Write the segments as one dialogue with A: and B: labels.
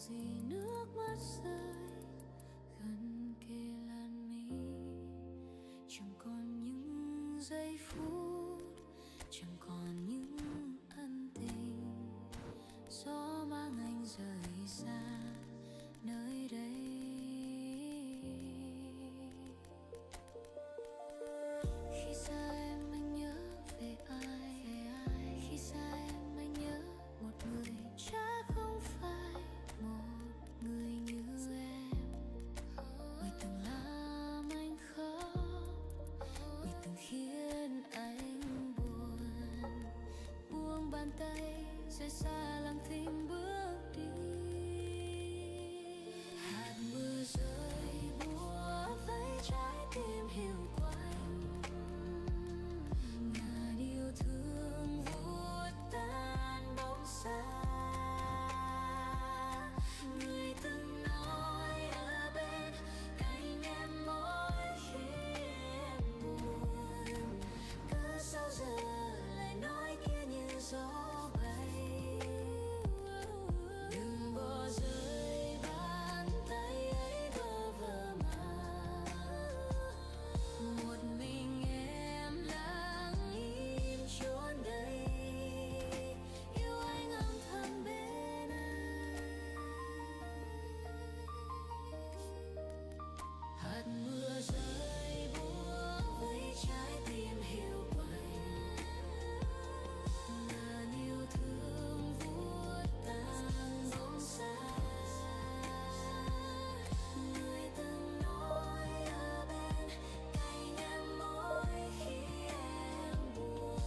A: gì nước mắt rơi gần kề làn mi. Chẳng còn những giây phút, chẳng còn những ân tình, gió mang anh rời xa nơi đây. Khi xa em anh nhớ về ai, khi xa em anh nhớ một người chắc không phải một người như em. Người từng làm anh khóc, người từng khiến anh buồn, buông bàn tay rời xa lặng thinh bước đi. Hạt mưa rơi búa vây trái tim hiu quạnh, ngàn yêu thương vụt tan bóng xa. Người từng nói ở bên cạnh em mỗi khi em buồn, cớ sao giờ lại nói kia như gió bay. Đừng bỏ rơi bàn tay ấy bơ vơ mà, một mình em lặng im chốn đây, yêu anh âm thầm bên anh. Hạt mưa rơi búa vây trái tim hiu quạnh, ngàn yêu thương vụt tan bóng xa. Người từng nói ở bên cạnh em mỗi khi em buồn,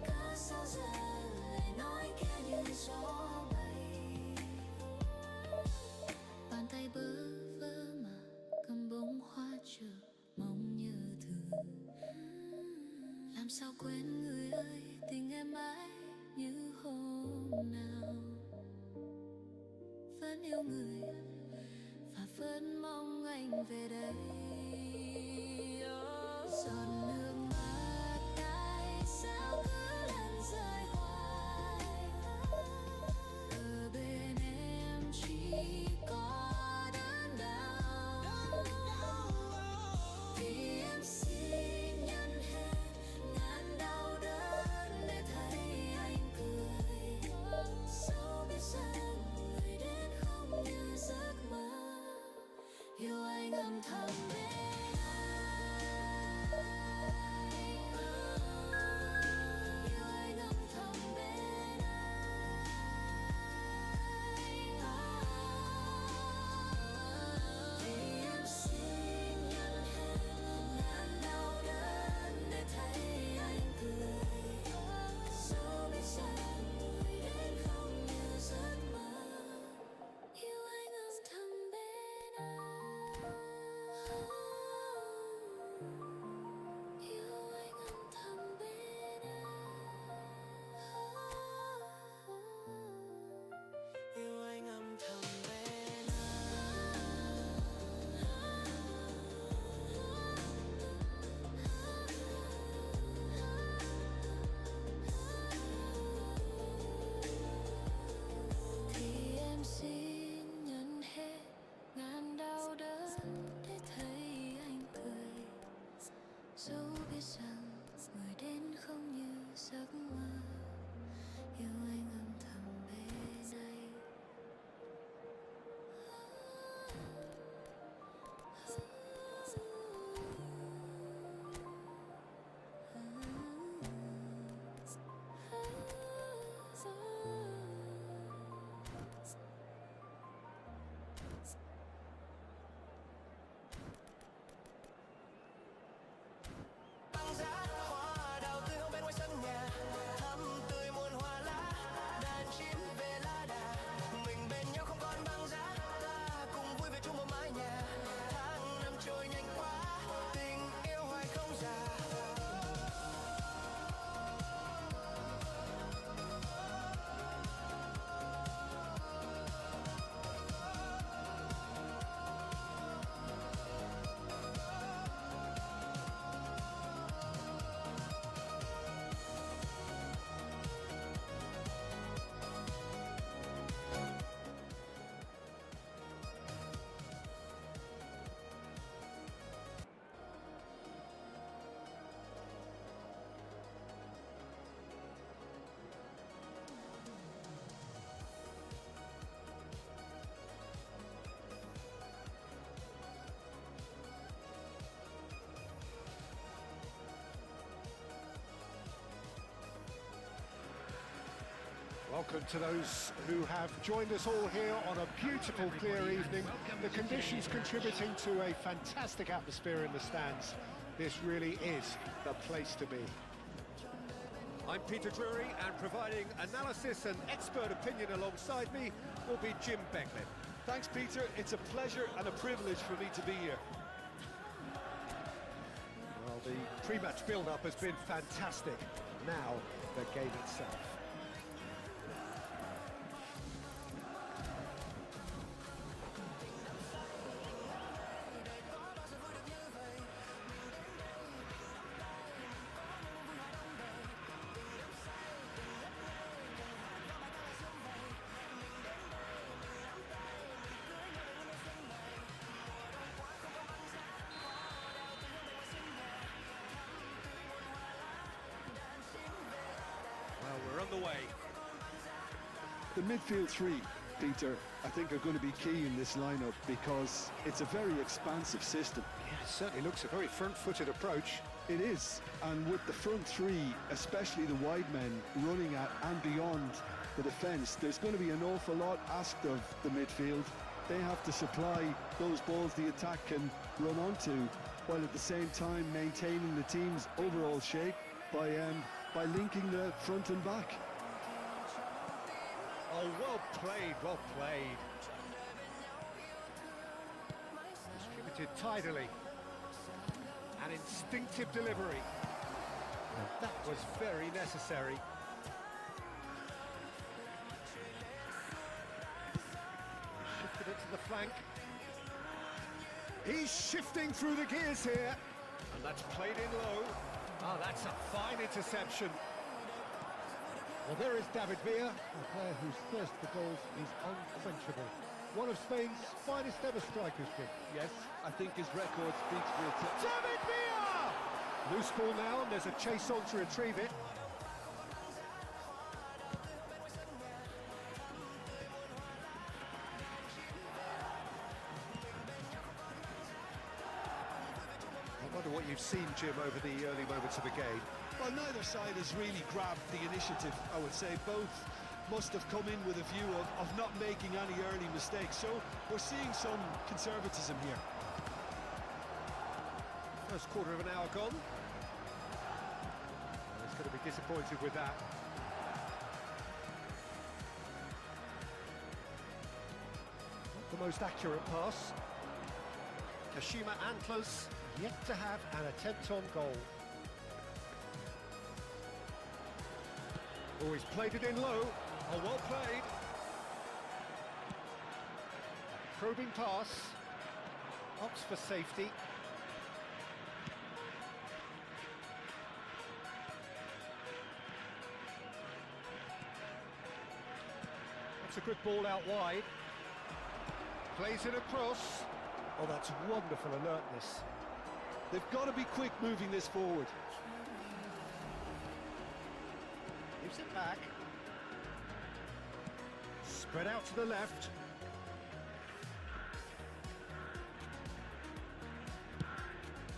A: cớ sao giờ lại nói kia như gió bay. Bàn tay bơ vơ mà cầm bông hoa chờ mong nhớ thương. Làm sao quên người ơi, tình em mãi như hôm nào. Vẫn yêu người và vẫn mong anh về đây. Giọt nước mắt tại sao cứ lần rơi hoài, ở bên em chỉ có đớn đau. Vì em xin nhận hết ngàn đau đớn để thấy anh cười. Dẫu biết rằng người đến không như giấc mơ, yêu anh âm thầm bên anh.
B: welcome to those who have joined us all here on a beautiful, clear evening. The conditions contributing to a fantastic atmosphere in the stands. This really is the place to be.
C: I'm Peter Drury, and providing analysis and expert opinion alongside me will be Jim Beckley.
D: Thanks, Peter. It's a pleasure and a privilege for me to be here.
B: Well, the pre-match build-up has been fantastic. Now, the game itself.
C: We're on the way.
D: The midfield three, Peter, I think are going to be key in this lineup because it's a very expansive system.
B: Yeah, it certainly looks a very front-footed approach.
D: It is, and with the front three, especially the wide men, running at and beyond the defence, there's going to be an awful lot asked of the midfield. They have to supply those balls the attack can run onto, while at the same time maintaining the team's overall shape by linking the front and back.
C: Oh, well played, well played.
B: Distributed tidily. An instinctive delivery. That was very necessary. Shifted it to the flank. He's shifting through the gears here.
C: And that's played in low.
B: Ah, that's a fine interception. Well, there is David Villa, a player whose thirst for goals is unquenchable. One of Spain's finest ever strikers, Jim.
D: Yes, I think his record speaks for itself.
B: David Villa! Loose ball now, and there's a chase on to retrieve it. I wonder what you've seen, Jim, over the early moments of the game.
D: Well, neither side has really grabbed the initiative, I would say. Both must have come in with a view of not making any early mistakes. So we're seeing some conservatism here.
B: First quarter of an hour gone. He's going to be disappointed with that. Not the most accurate pass. Kashima Antlers yet to have an attempt on goal. Oh, he's played it in low. Oh, well played. Probing pass. Opts for safety. That's a good ball out wide. Plays it across. Oh, that's wonderful alertness.
D: They've got to be quick moving this forward.
B: Gives it back. Spread out to the left.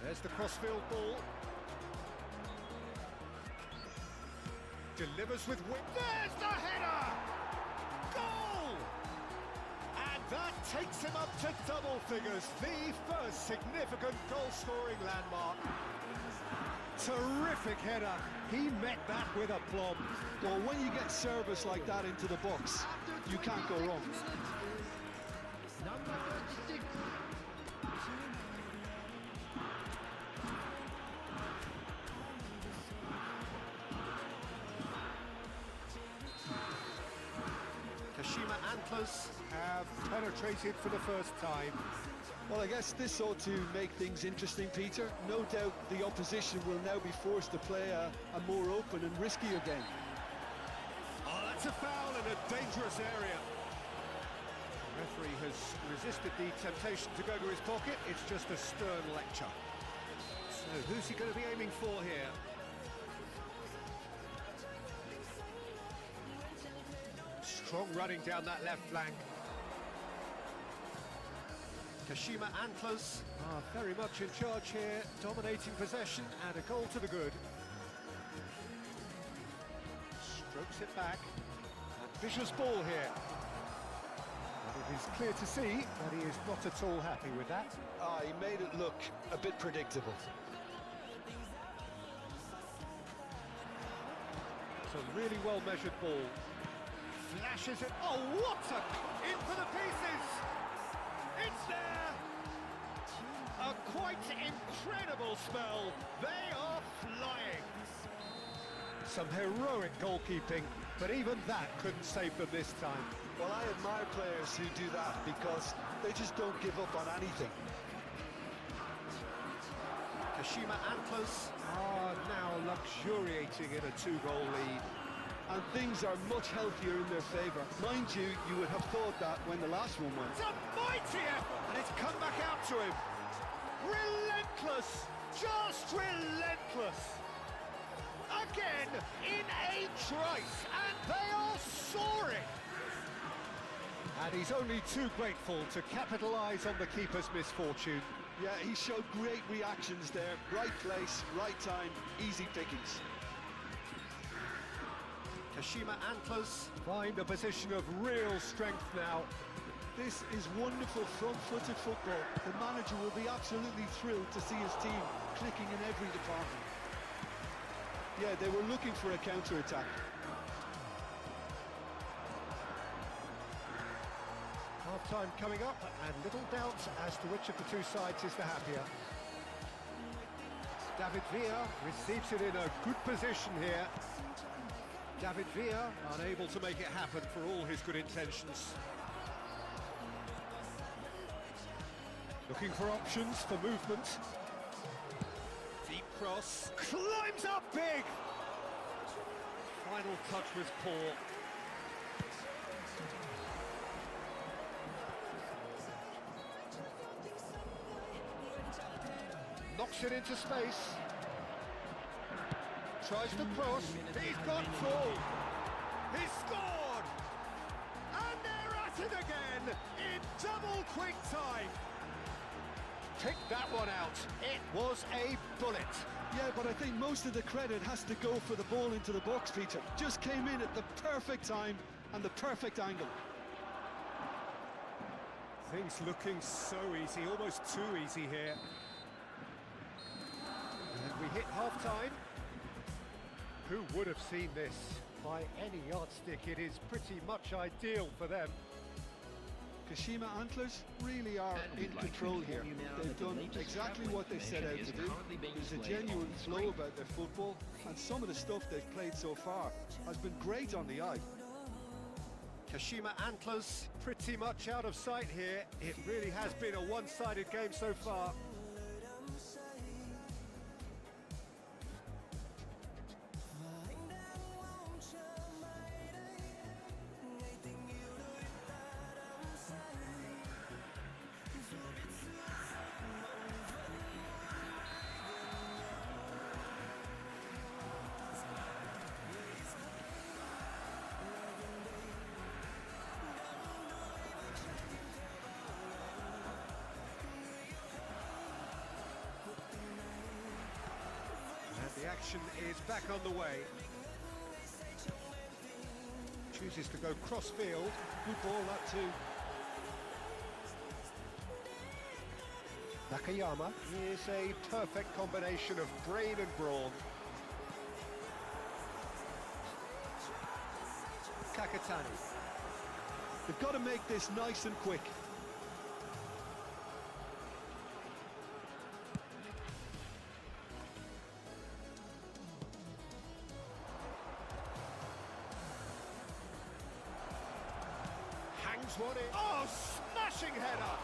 B: There's the crossfield ball. Delivers with whip. There's the header! Goal! And that takes him up to double figures. The first significant goal-scoring landmark. Terrific header. He met that with aplomb.
D: Well, when you get service like that into the box, you can't go wrong.
E: Number 36.
B: Kashima Antlers have penetrated for the first time.
D: Well, I guess this ought to make things interesting, Peter. No doubt the opposition will now be forced to play a more open and riskier game.
B: Oh, that's a foul in a dangerous area. The referee has resisted the temptation to go to his pocket. It's just a stern lecture. So who's he going to be aiming for here? Strong running down that left flank. Kashima Antlers are very much in charge here, dominating possession and a goal to the good. Strokes it back, and Vicious ball here. And it is clear to see that he is not at all happy with that.
D: He made it look a bit predictable.
B: It's a really well-measured ball. Flashes it. Oh, what a... in for the pieces! It's there! A quite incredible spell. They are flying. Some heroic goalkeeping, but even that couldn't save them this time.
D: Well, I admire players who do that because they just don't give up on anything.
B: Kashima Antlers are now luxuriating in a 2-goal lead.
D: And things are much healthier in their favour. Mind you, you would have thought that when the last one went.
B: It's a mighty effort, and it's come back out to him. Relentless, just relentless. Again, in a trice, and they are soaring. And he's only too grateful to capitalise on the keeper's misfortune.
D: Yeah, he showed great reactions there. Right place, right time, easy pickings.
B: Kashima Antlers find a position of real strength now.
D: This is wonderful front-footed football. The manager will be absolutely thrilled to see his team clicking in every department. Yeah, they were looking for a counter-attack.
B: Half-time coming up, and little doubt as to which of the two sides is the happier. David Villa receives it in a good position here. David Villa unable to make it happen for all his good intentions. Looking for options for movement. Deep cross, climbs up big! Final touch was poor. Knocks it into space. Tries to cross. He's got through. He's scored! And they're at it again in double quick time. Picked that one out. It was a bullet.
D: Yeah, but I think most of the credit has to go for the ball into the box, Peter. Just came in at the perfect time and the perfect angle.
B: Things looking so easy, almost too easy here. And we hit half-time. Who would have seen this? By any yardstick, it is pretty much ideal for them.
D: Kashima Antlers really are in control here. They've done exactly what they set out to do. There's a genuine flow about their football, and some of the stuff they've played so far has been great on the eye.
B: Kashima Antlers pretty much out of sight here. It really has been a one-sided game so far. The action is back on the way. Chooses to go cross-field. Good ball, that too. Nakayama is a perfect combination of brain and brawn. Kakatani.
D: They've got to make this nice and quick.
B: One in. Oh, smashing header!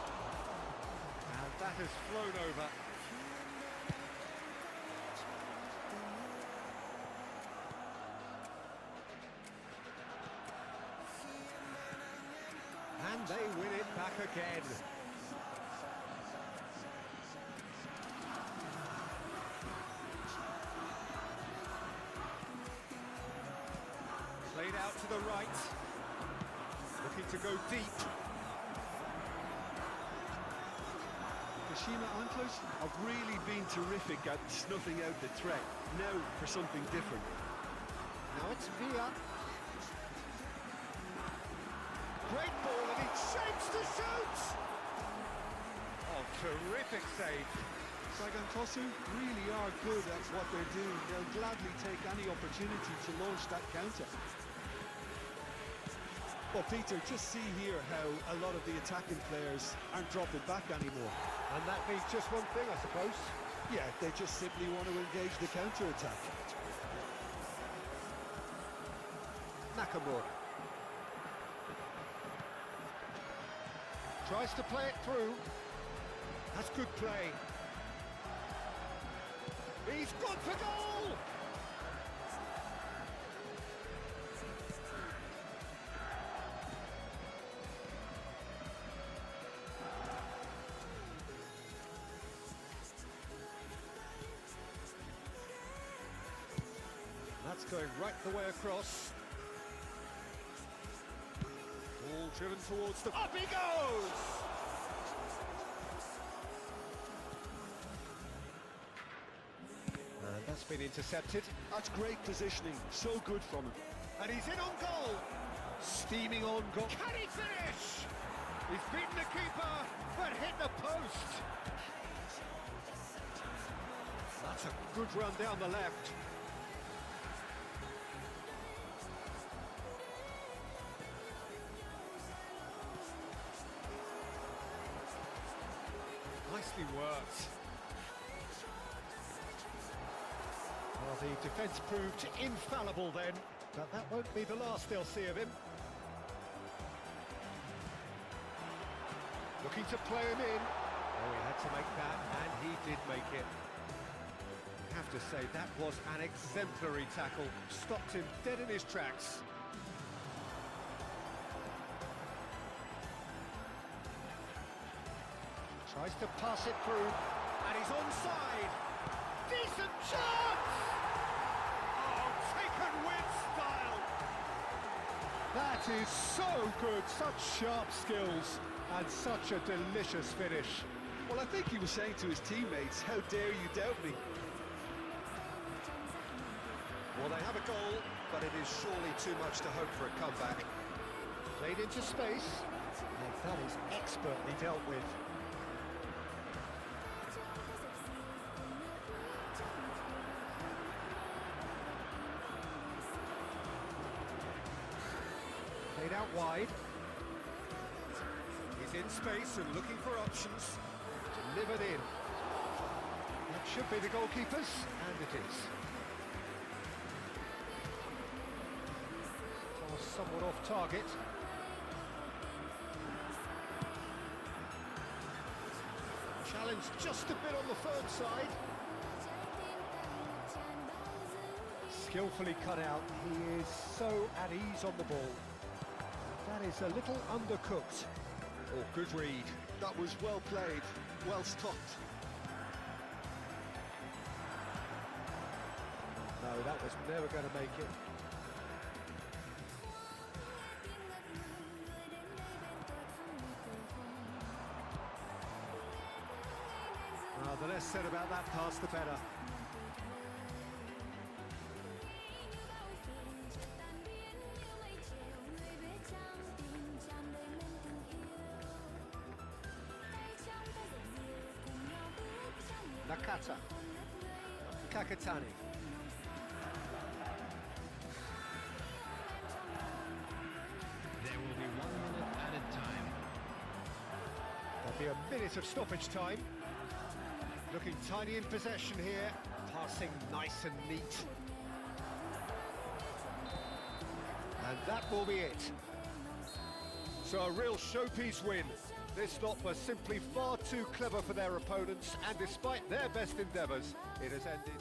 B: And that has flown over. And they win it back again. Played out to the right. Looking to go deep.
D: Kashima Antlers have really been terrific at snuffing out the threat. Now for something different.
B: Now it's Villa. great ball, and he shapes to shoot!
C: Oh, terrific save.
D: Sagan Tosu really are good at what they're doing. They'll gladly take any opportunity to launch that counter. Well, Peter, just see here how a lot of the attacking players aren't dropping back anymore.
C: And that means just one thing, I suppose.
D: Yeah, they just simply want to engage the counter-attack.
C: Nakamura. Tries to play it through. That's good play. He's gone for goal! That's going right the way across. Ball driven towards the... Up he goes! And that's been intercepted.
D: That's great positioning, so good from him.
C: And he's in on goal. Steaming on goal. Can he finish? He's beaten the keeper, but hit the post. That's a good run down the left. Nicely worked. Well, the defence proved infallible then, but that won't be the last they'll see of him. Looking to play him in. Oh, he had to make that, and he did make it. I have to say, that was an exemplary tackle. Stopped him dead in his tracks. Tries to pass it through, and he's onside. Decent chance! Oh, taken with style.
B: That is so good, such sharp skills, and such a delicious finish.
D: Well, I think he was saying to his teammates, how dare you doubt me?
C: Well, they have a goal, but it is surely too much to hope for a comeback.
B: Played into space, and that is expertly dealt with.
C: Played out wide. He's in space and looking for options. Delivered in.
B: That should be the goalkeeper's,
C: And it is.
B: pass somewhat off target.
C: Challenge just a bit on the firm side.
B: Skillfully cut out, he is so at ease on the ball. That is a little undercooked.
C: Oh, good read.
D: That was well played, well stopped.
B: No, that was never going to make it. Well, the less said about that pass, the better. Nakata. Kakatani.
E: There will be 1 minute added time.
B: There'll be a minute of stoppage time. Looking tiny in possession here. Passing nice and neat. And that will be it.
C: So a real showpiece win. This lot was simply far too clever for their opponents, and despite their best endeavours, it has ended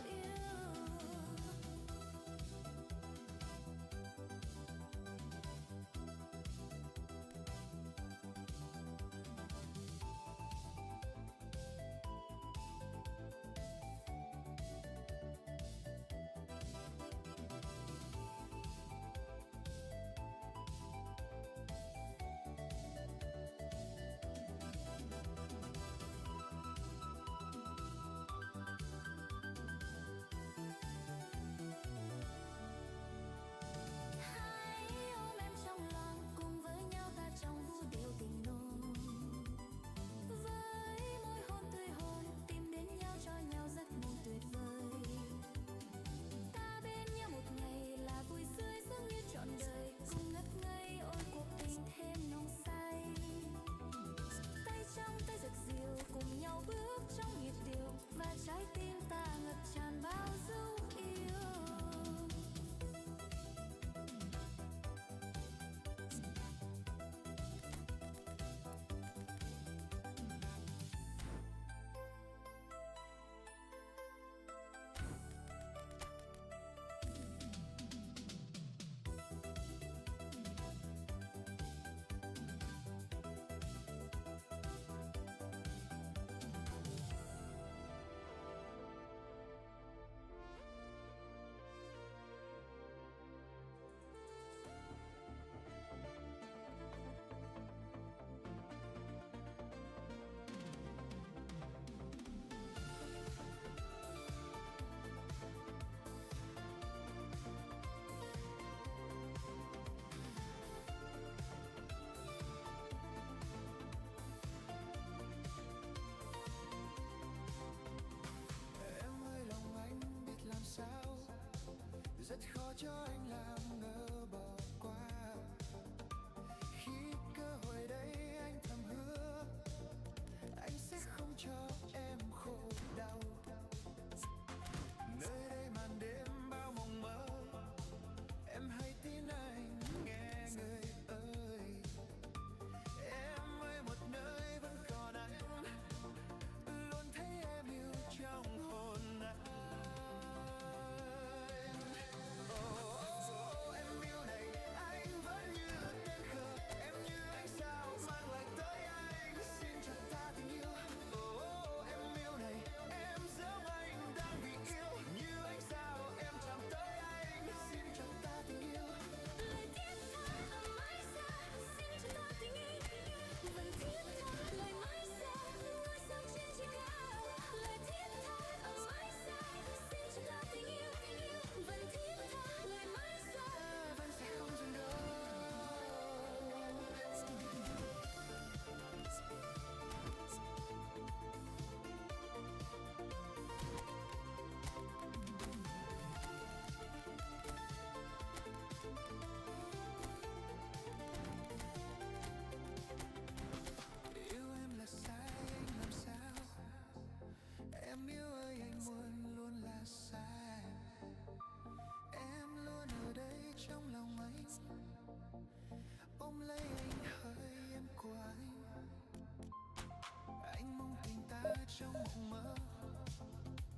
F: rất khó cho anh làm ngờ bỏ qua. Khi cơ hội đấy anh thầm hứa anh sẽ không cho em khổ đau. Nơi đây màn đêm bao mộng mơ, em hãy tin anh nghe người ơi. Em ơi một nơi vẫn còn anh, luôn thấy em yêu trong hồn anh. Em yêu này anh vẫn như tên khờ, em như anh sao mang lại tới anh, xin cho ta tình yêu. Em yêu này em giống anh đang vì yêu, như anh sao em chạm tới anh, xin cho ta tình yêu.
A: Lời thiết tha ở mãi xa, xin cho ta tình yêu. Vẫn thiết tha lời mãi xa, ngôi sao trên trời cao. Lời thiết tha ở mãi xa, xin cho ta tình yêu. Vẫn thiết tha lời mãi xa,
F: Vẫn sẽ không dừng đâu. Yêu em là sai anh làm sao, em yêu ơi anh muốn luôn là sai. Em luôn ở đây trong lòng anh, ôm lấy anh hơi em của anh. Anh mong tình ta trong mộng mơ,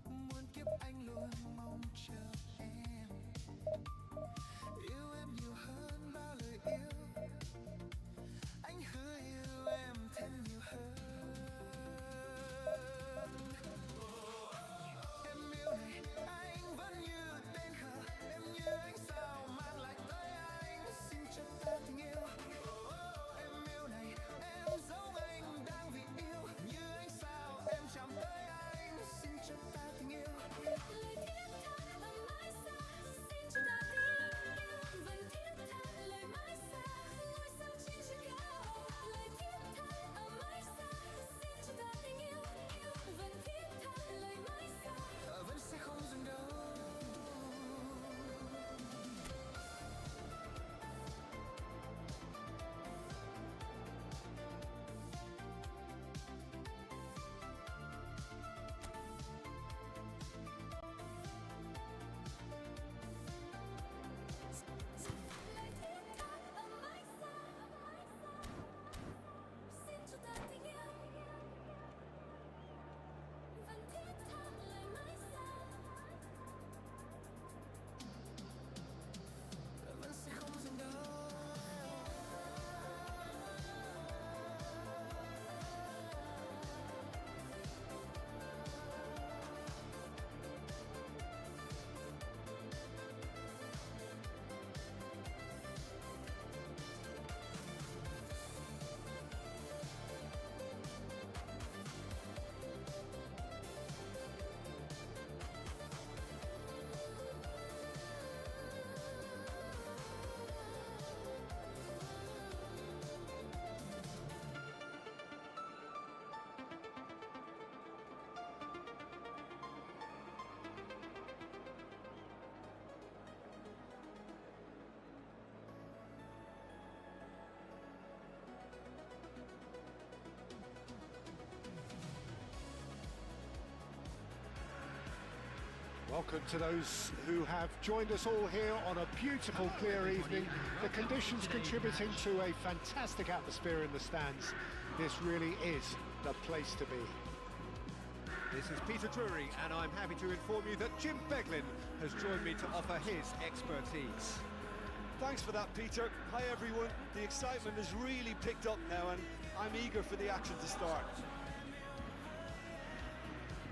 F: muôn kiếp anh luôn mong chờ em. Yêu em nhiều hơn bao lời yêu, anh hứa yêu em thêm nhiều hơn. Em yêu này anh vẫn như tên khờ, em như anh sao mang lại tới anh, xin cho ta tình yêu. Em yêu này em giống anh đang vì yêu, như anh sao em chạm tới anh, xin cho ta tình yêu.
A: lời thiết tha ở mãi xa, xin cho ta tình yêu. Vẫn thiết tha lời mãi xa, ngôi sao trên trời cao. Lời thiết tha ở mãi xa, xin cho ta tình yêu. Vẫn thiết tha lời mãi xa.
F: Vẫn sẽ không dừng đâu.
A: Lời thiết tha ở mãi xa, xin cho ta tình yêu. Vẫn thiết tha lời mãi xa.
F: Vẫn sẽ không dừng đâu.
B: Welcome to those who have joined us all here on a beautiful, clear evening. The conditions contributing to a fantastic atmosphere in the stands. This really is the place to be.
C: This is Peter Drury, and I'm happy to inform you that Jim Beglin has joined me to offer his expertise.
G: Thanks for that, Peter. Hi, everyone. The excitement has really picked up now, and I'm eager for the action to start.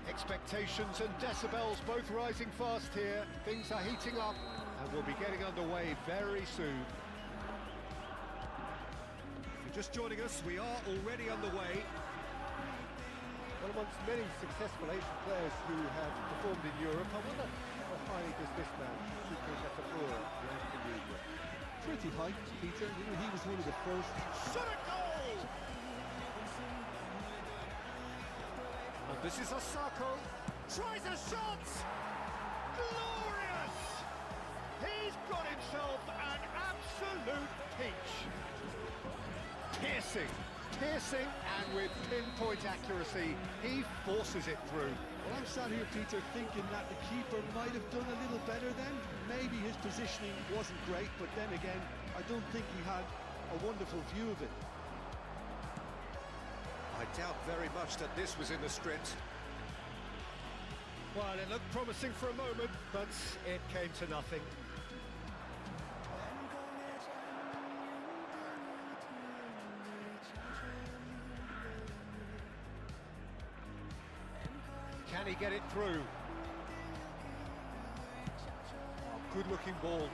B: Expectations and decibels both rising fast here. Things are heating up and we'll be getting underway very soon.
C: If you're just joining us, we are already underway.
B: Well, amongst many successful Asian players who have performed in Europe, I wonder how highly does this man, Efootball, rank in Europe?
D: Pretty high, Peter. You know, he was one of the first.
C: Shot a goal! And this is Osako. Tries a shot! Glorious!
B: piercing, and with pinpoint accuracy, he forces it through.
D: Well, I'm sat here, Peter, thinking that the keeper might have done a little better then. Maybe his positioning wasn't great, but then again, I don't think he had a wonderful view of it.
B: I doubt very much that this was in the script. Well, it looked promising for a moment, but it came to nothing. Can he get it through? Oh, good-looking ball.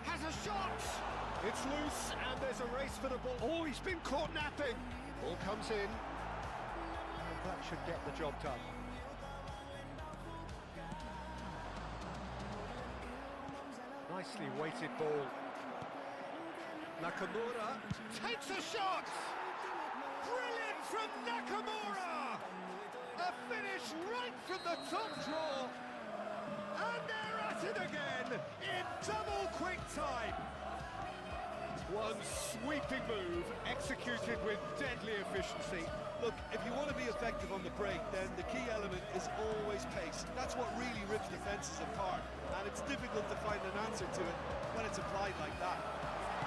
B: Has a shot! It's loose, and there's a race for the ball. Oh, he's been caught napping. Ball comes in, and that should get the job done. Nicely weighted ball. Nakamura takes a shot! Brilliant from Nakamura! A finish right from the top draw! And they're at it again in double quick time! One sweeping move executed with deadly efficiency.
G: Look, if you want to be effective on the break, then the key element is always pace. That's what really rips defences apart, and it's difficult to find an answer to it when it's applied like that.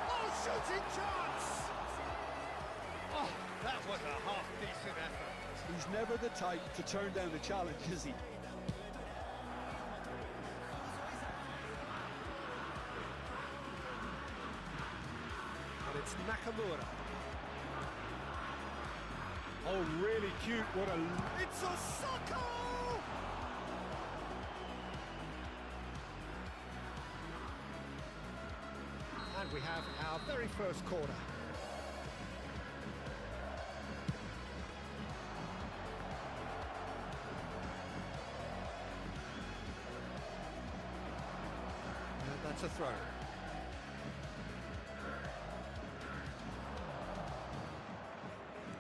B: Oh, shooting chance! Oh, that was a half-decent effort.
D: He's never the type to turn down a challenge, is he?
B: And it's Nakamura. Oh, really cute. What a... It's Osako! And we have our very first corner. And that's a throw.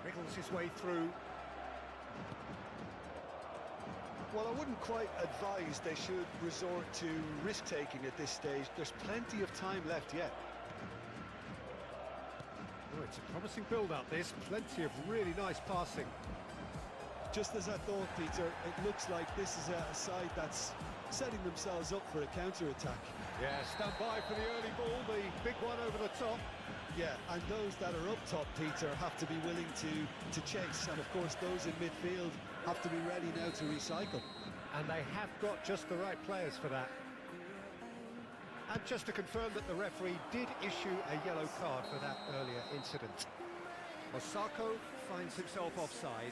B: Wriggles his way through.
D: Well, I wouldn't quite advise they should resort to risk-taking at this stage. There's plenty of time left yet.
B: Oh, it's a promising build-up, this. Plenty of really nice passing.
D: Just as I thought, Peter, it looks like this is a side that's setting themselves up for a counter-attack.
B: Yeah, stand by for the early ball, the big one over the top.
D: Yeah, and those that are up top, Peter, have to be willing to chase. And, of course, those in midfield have to be ready now to recycle.
B: And they have got just the right players for that. And just to confirm that the referee did issue a yellow card for that earlier incident. Osako finds himself offside.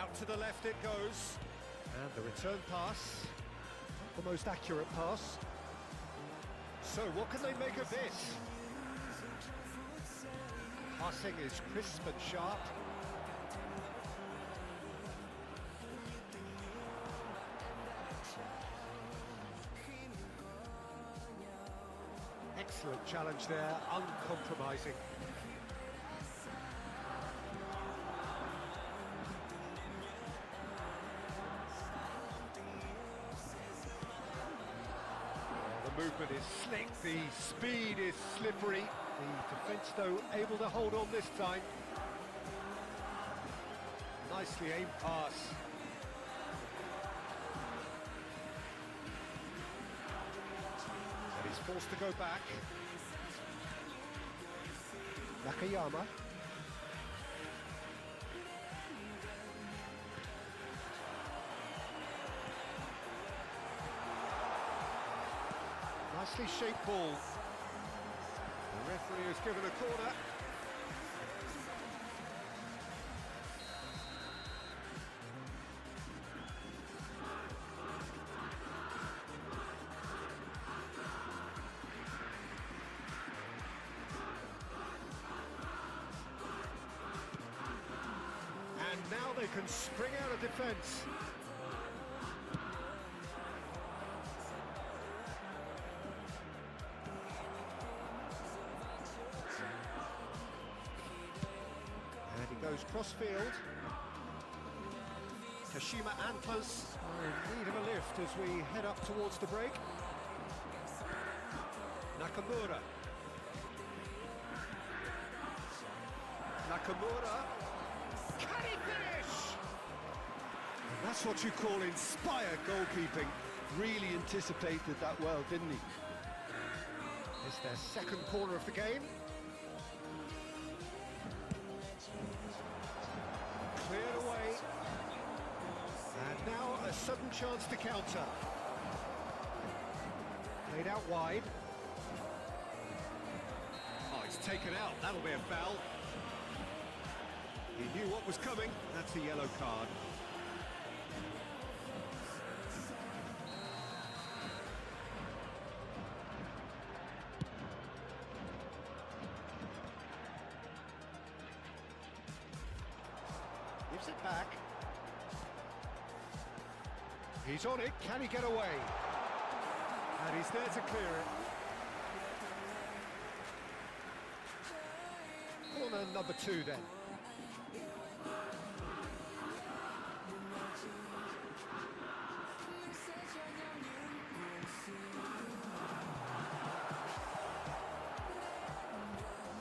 B: Out to the left it goes. And the return pass, not the most accurate pass. So what can they make of this? Passing is crisp and sharp. Excellent challenge there, uncompromising. The movement is slick, the speed is slippery. The defence, though, able to hold on this time. Nicely aimed pass. And he's forced to go back. Nakayama. Nicely shaped ball. The referee has given a corner. And now they can spring out of defence. goes cross-field. Kashima and close. In need of a lift as we head up towards the break. Nakamura. Nakamura. Can he finish?
D: And that's what you call inspired goalkeeping. Really anticipated that well, didn't he?
B: It's their second corner of the game. Cleared away. And now a sudden chance to counter. Played out wide. Oh, it's taken out. That'll be a foul. He knew what was coming. That's a yellow card. Gives it back. He's on it. Can he get away? And he's there to clear it. Corner number 2 then.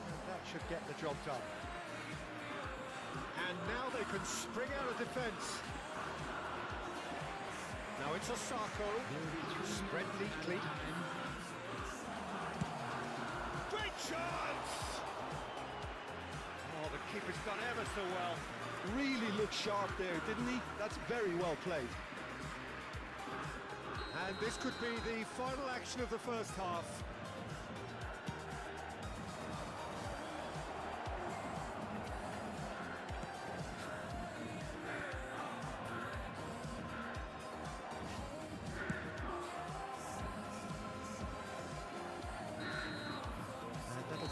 B: And that should get the job done. And now they can spring out of defence. Now it's Osako, spread neatly. Great chance! Oh, the keeper's done ever so well.
D: Really looked sharp there, didn't he? That's very well played.
B: And this could be the final action of the first half.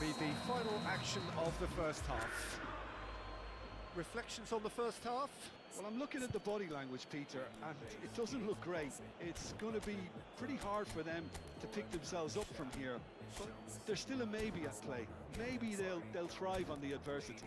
B: Be the final action of the first half. Reflections on the first half?
D: Well, I'm looking at the body language, Peter, and it doesn't look great. It's going to be pretty hard for them to pick themselves up from here, but there's still a maybe at play. Maybe they'll thrive on the adversity.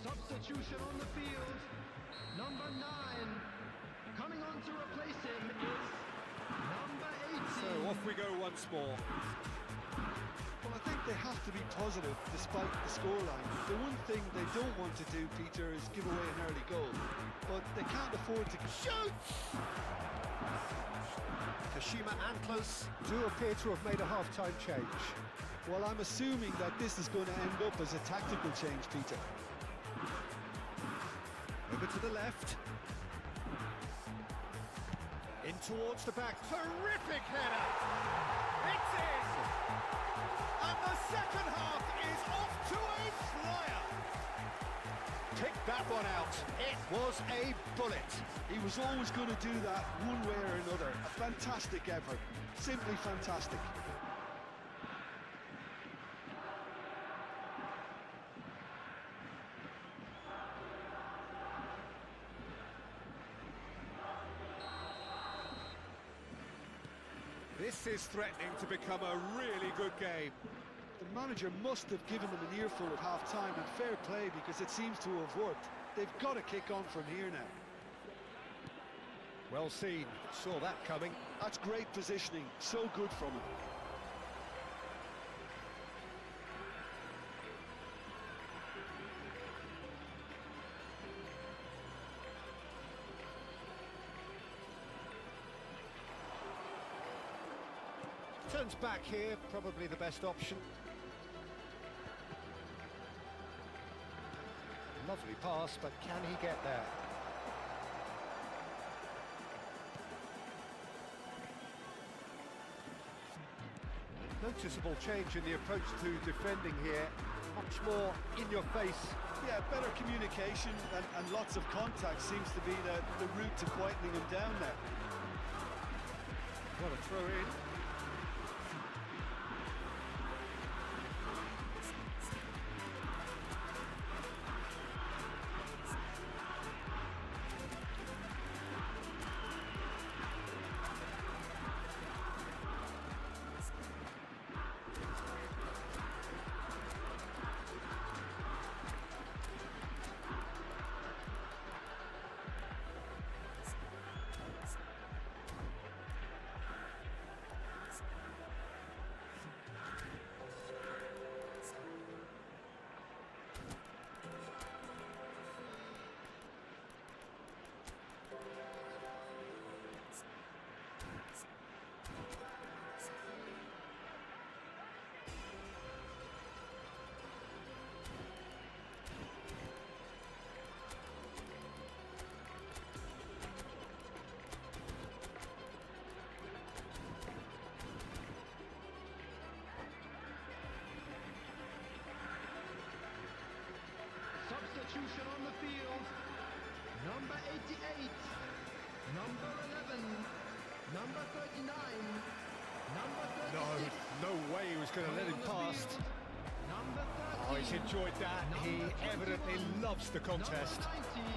E: Substitution on the field. Number 9. Coming on to replace him is number 18.
B: So off we go once more.
D: Well, I think they have to be positive despite the scoreline. The one thing they don't want to do, Peter, is give away an early goal. But they can't afford to shoot!
B: Kashima and close do appear to have made a half-time change.
D: Well, I'm assuming that this is going to end up as a tactical change, Peter.
B: Over to the left. In towards the back. Terrific header! It's in! And the second half is off to a flyer! Pick that one out. It was a bullet.
D: He was always going to do that one way or another. A fantastic effort. Simply fantastic.
B: This is threatening to become a really good game.
D: The manager must have given them an earful at half-time, and fair play because it seems to have worked. They've got to kick on from here now.
B: Well seen, saw that coming.
D: That's great positioning, so good from him.
B: Turns back here, probably the best option.
C: Lovely pass, but can he get there? Noticeable change in the approach to defending here. Much more in your face.
G: Yeah, better communication and lots of contact seems to be the route to quietening him down there.
C: What a throw in.
E: Substitution on the field. Number 88, number 11, number 39, number 36.
C: No way he was going to let him past.
E: Number 13.
C: Oh, he's enjoyed that. He evidently loves the contest.
E: Number 90,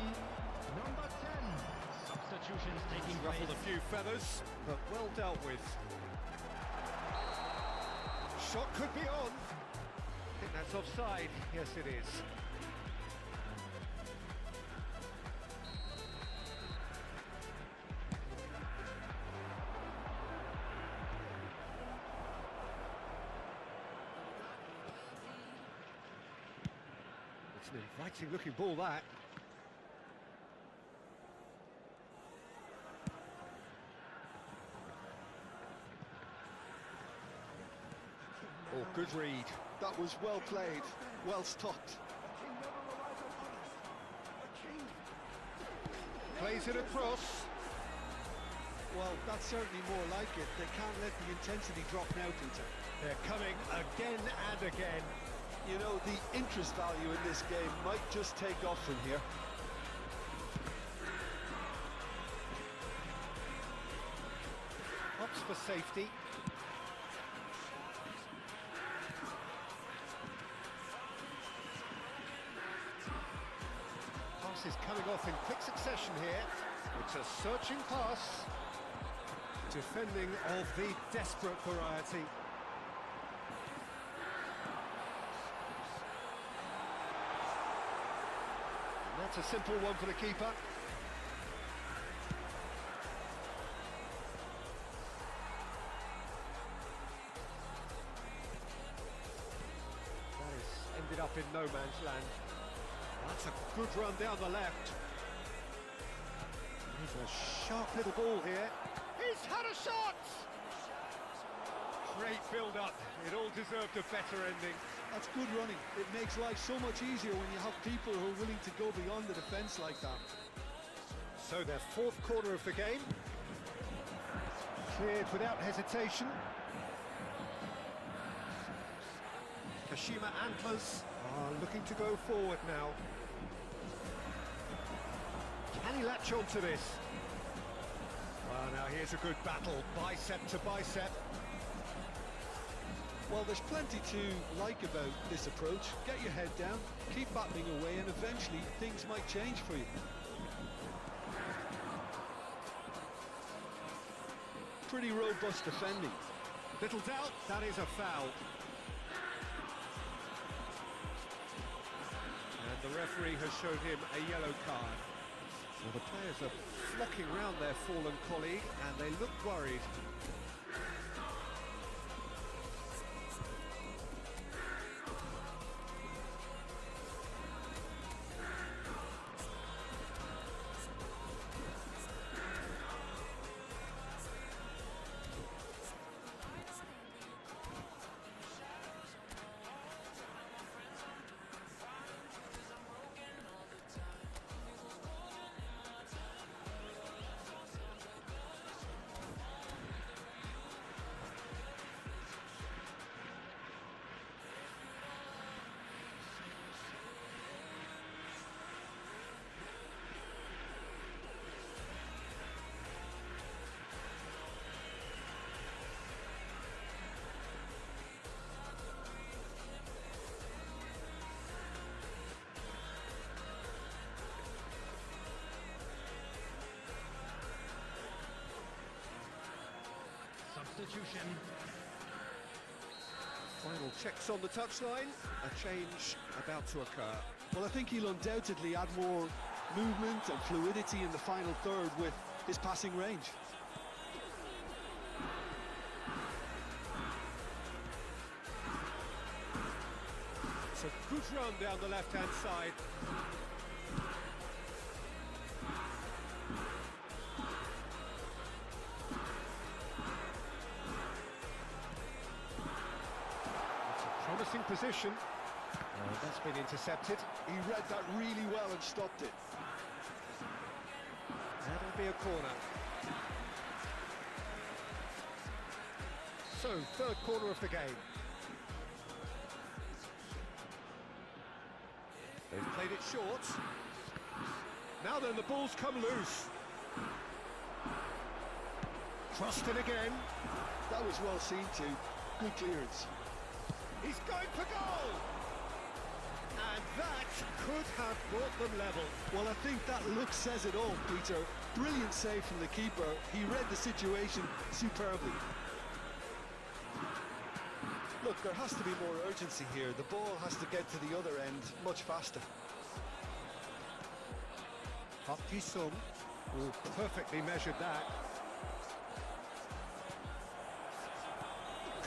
E: number 10. Substitutions taking place.
C: Ruffled a few feathers, but well dealt with. Shot could be on. I think that's offside. Yes, it is. It's an inviting looking ball, that. Oh, good read.
G: That was well played, well stopped.
C: Plays it across.
G: Well, that's certainly more like it. They can't let the intensity drop now, Peter.
C: They're coming again and again.
G: You know, the interest value in this game might just take off from here.
C: Opts for safety. Pass is coming off in quick succession here. It's a searching pass. Defending of the desperate variety. That's a simple one for the keeper. That has ended up in no man's land. That's a good run down the left. He's a sharp little ball here. He's had a shot! Great build-up. It all deserved a better ending.
G: That's good running. It makes life so much easier when you have people who are willing to go beyond the defence like that.
C: So their fourth corner of the game. Cleared without hesitation. Kashima Antlers are looking to go forward now. Can he latch on to this? Well, now here's a good battle, bicep to bicep.
G: Well, there's plenty to like about this approach. Get your head down, keep battling away, and eventually things might change for you. Pretty robust defending.
C: Little doubt, that is a foul. And the referee has shown him a yellow card. Well, the players are flocking round their fallen colleague, and they look worried.
E: substitution.
B: Final checks on the touchline, a change about to occur.
D: Well, I think he'll undoubtedly add more movement and fluidity in the final third with his passing range.
B: It's a good run down the left-hand side. It's a promising position. That's been intercepted.
D: He read that really well and stopped it.
B: That'll be a corner. So, third corner of the game. They've played it short. Now then, the ball's come loose. Crossed it again.
D: That was well seen too. Good clearance.
B: He's going for goal! And that could have brought them level.
D: Well, I think that look says it all, Peter. Brilliant save from the keeper. He read the situation superbly. Look, there has to be more urgency here. The ball has to get to the other end much faster.
B: Park Ji-sung, who perfectly measured that.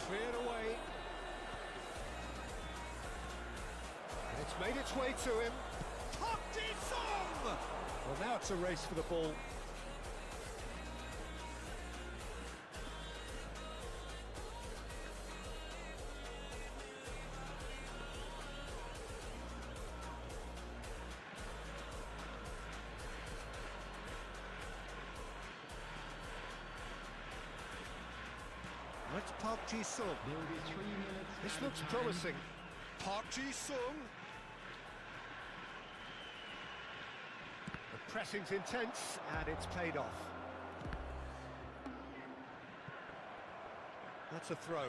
B: Cleared away. And it's made its way to him. Park Ji-sung! Well, now it's a race for the ball. That's Park Ji-sung.
E: There will be 3 minutes.
B: This
E: added
B: looks
E: time.
B: promising. Park Ji-sung. The pressing's intense and it's paid off. That's a throw.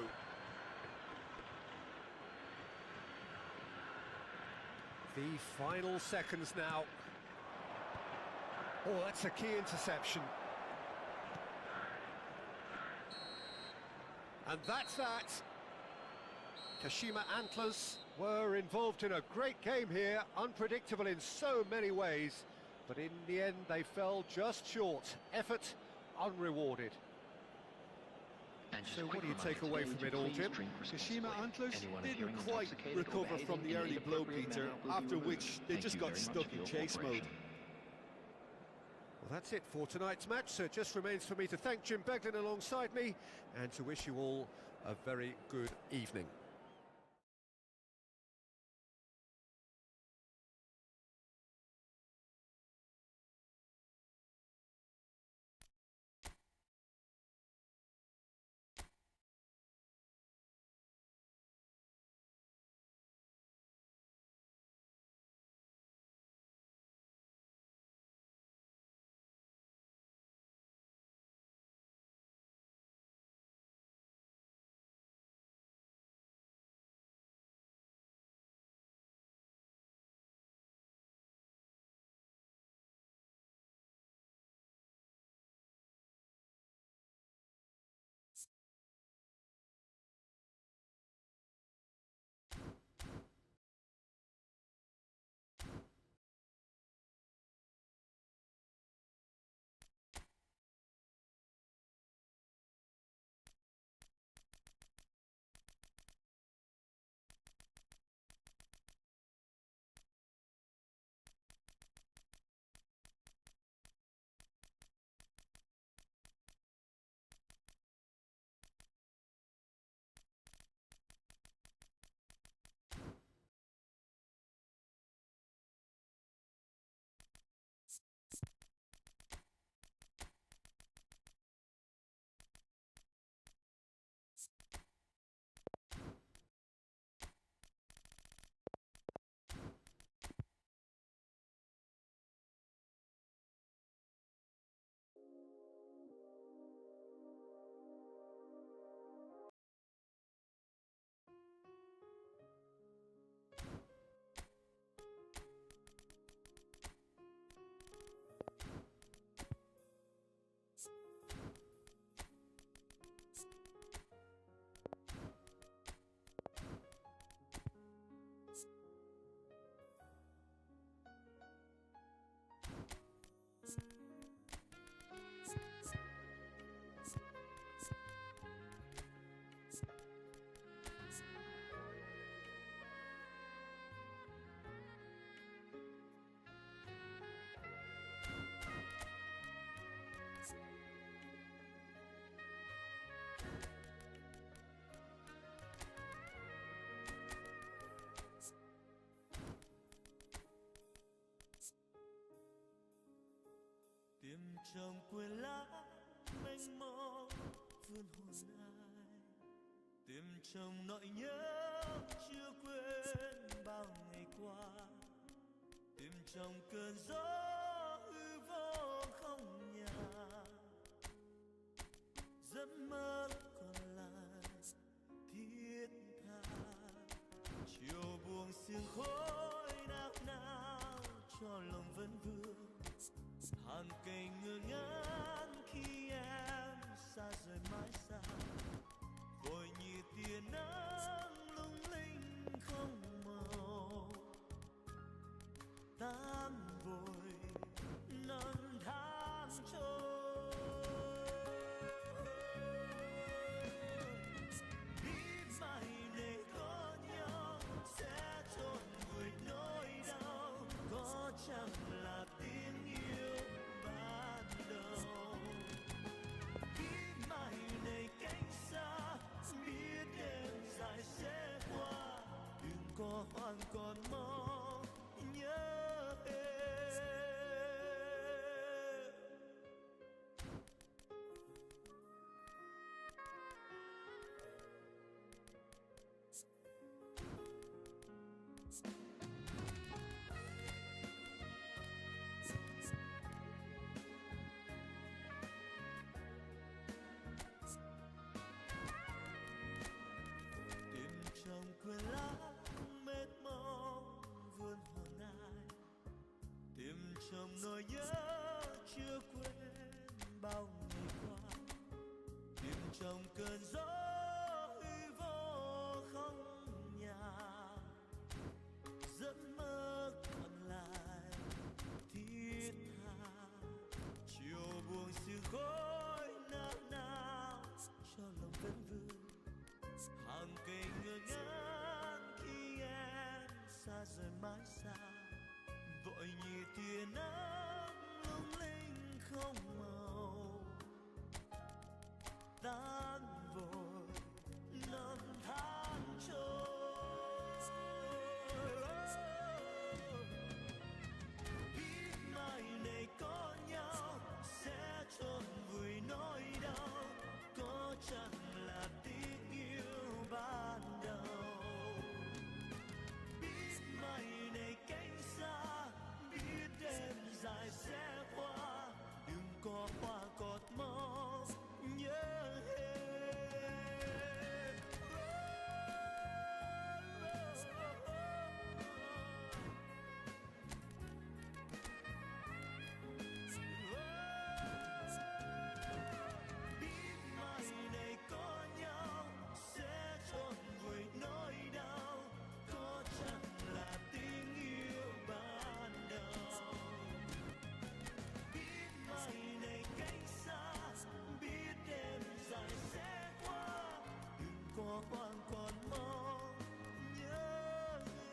B: The final seconds now. Oh, that's a key interception. And that's that. Kashima Antlers were involved in a great game here, unpredictable in so many ways, but in the end they fell just short. Effort unrewarded.
E: And just
B: So
E: a
B: what
E: quick
B: do you take
E: reminder
B: away
E: today
B: from it
E: to
B: all,
E: please
B: Jim?
E: drink
D: Kashima
E: responsibly.
D: Antlers
E: Anyone
D: didn't
E: appearing
D: quite
E: intoxicated or
D: recover from
E: behaving
D: the early blow,
E: inappropriate
D: Peter,
E: manner will be
D: after
E: removed.
D: which they
E: Thank
D: just
E: you
D: got
E: very much
D: stuck
E: for
D: in
E: your
D: chase mode.
E: cooperation.
B: Well, that's it for tonight's match, so it just remains for me to thank Jim Beglin alongside me and to wish you all a very good evening.
H: tìm trong quên lãng mênh mông vươn hồn ai, tìm trong nỗi nhớ chưa quên bao ngày qua, tìm trong cơn gió hư vô không nhà, giấc mơ còn lại thiết tha, chiều buông sương khói nao nao cho lòng vẫn vương, hàng cây ngơ ngác khi em xa rời mãi xa, vội như tia nắng lung linh không màu, tan vội năm tháng trôi. Biết mai này có nhau sẽ chôn vùi nỗi đau, có chẳng là tiếng yêu ban đầu. Biết mai này cánh xa, biết đêm dài sẽ qua, đừng có hoang còn mong nhớ em. Tìm trong quên lãng mệt mỏi vươn hồn ai, tìm trong nỗi nhớ chưa quên bao ngày qua, tìm trong cơn gió hư vô không nhà, giấc mơ còn lại thiết tha, chiều buông sương khói nao nao cho lòng vẫn vương, hàng cây ngơ ngác khi em xa rời mãi xa, vội như tia nắng lung linh không màu, tan vội năm tháng trôi. Biết mai này có nhau sẽ chôn vùi nỗi đau, có chẳng là tiếng yêu ban đầu. Biết mai này cánh xa, biết đêm dài sẽ qua, đừng có hoa cọt mong nhớ hết. Biết mai này có nhau sẽ chôn vùi nỗi đau, có chẳng là tình yêu ban đầu. Biết mai này cánh xa, biết đêm dài sẽ qua, đừng có hoang còn mong nhớ em.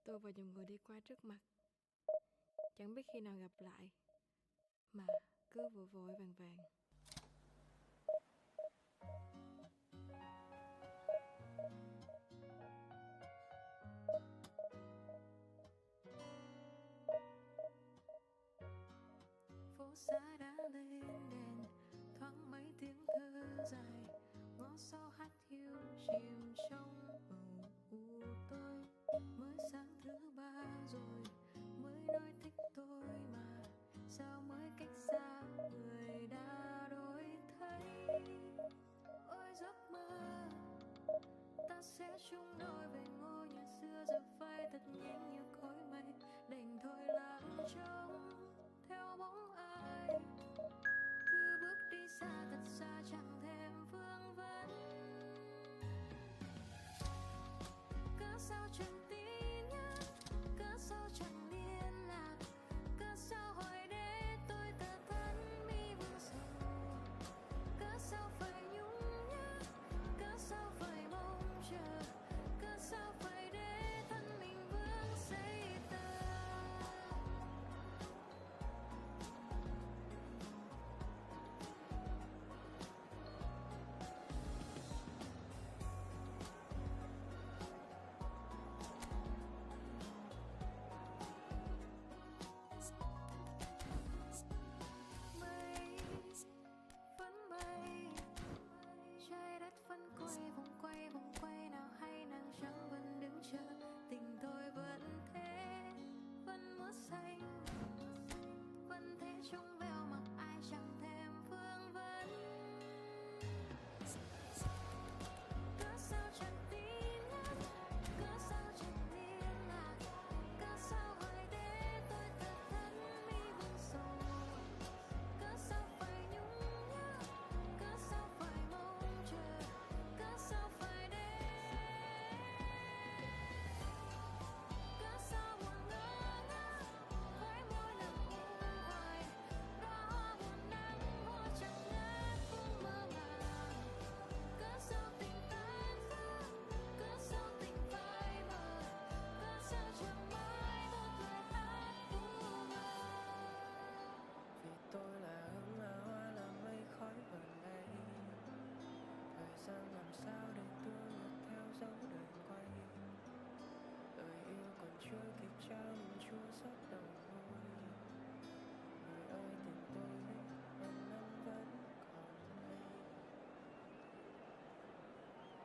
I: Tôi và dòng người đi qua trước mặt, chẳng biết khi nào gặp lại, mà cứ vội vội vàng vàng.
A: Phố xa đã lên đèn, thoáng mấy tiếng thơ dài, ngõ sau hát hiu chìm trong bầu u tối. Mới sáng thứ ba rồi, mới nói thích tôi mà, sao mới cách xa người đã đổi thay.
I: thật nhanh như khói mây, đành thôi lãng trông theo bóng ai. Cứ bước đi xa thật xa chẳng thèm vương vấn. Cớ sao chẳng tin nhắn, cớ sao chẳng liên lạc, cớ sao hỏi để tôi tự thân mi vương sầu. Cớ sao phải nhung nhớ, cớ sao phải mong chờ, cớ sao phải để thân mình vương giấy tờ. Mây vẫn bay, trái đất vẫn vòng quay nào hay nàng trắng vẫn đứng chờ. Tình tôi vẫn thế, vẫn mưa xanh, vẫn thế trong veo mặc ai chẳng thèm vương vấn. Cớ sao chẳng tin nhắn, cớ sao chẳng liên lạc, cớ sao hỏi để tôi thật thân mi vương sầu. Cớ sao phải nhung nhớ, cớ sao phải mong chờ, cớ sao phải để, cớ sao buồn ngỡ ngác với môi nồng u hoài. Đóa hoa buồn nắng hoa chẳng ngát cũng mơ màng. Cớ sao tình tan vỡ, cớ sao tình phai mờ, cớ sao chẳng mãi một lời hát vu vơ.
J: Vì tôi là hương hoa là mây khói vần đây. Thời gian làm sao để tôi ngược theo dấu đời quay. Lời yêu còn chưa kịp trao mình chua xót đầu môi. Người ơi tìm tôi em năm vẫn còn đây.
I: Và một ngày tập thế muôn lời rất dịu dàng.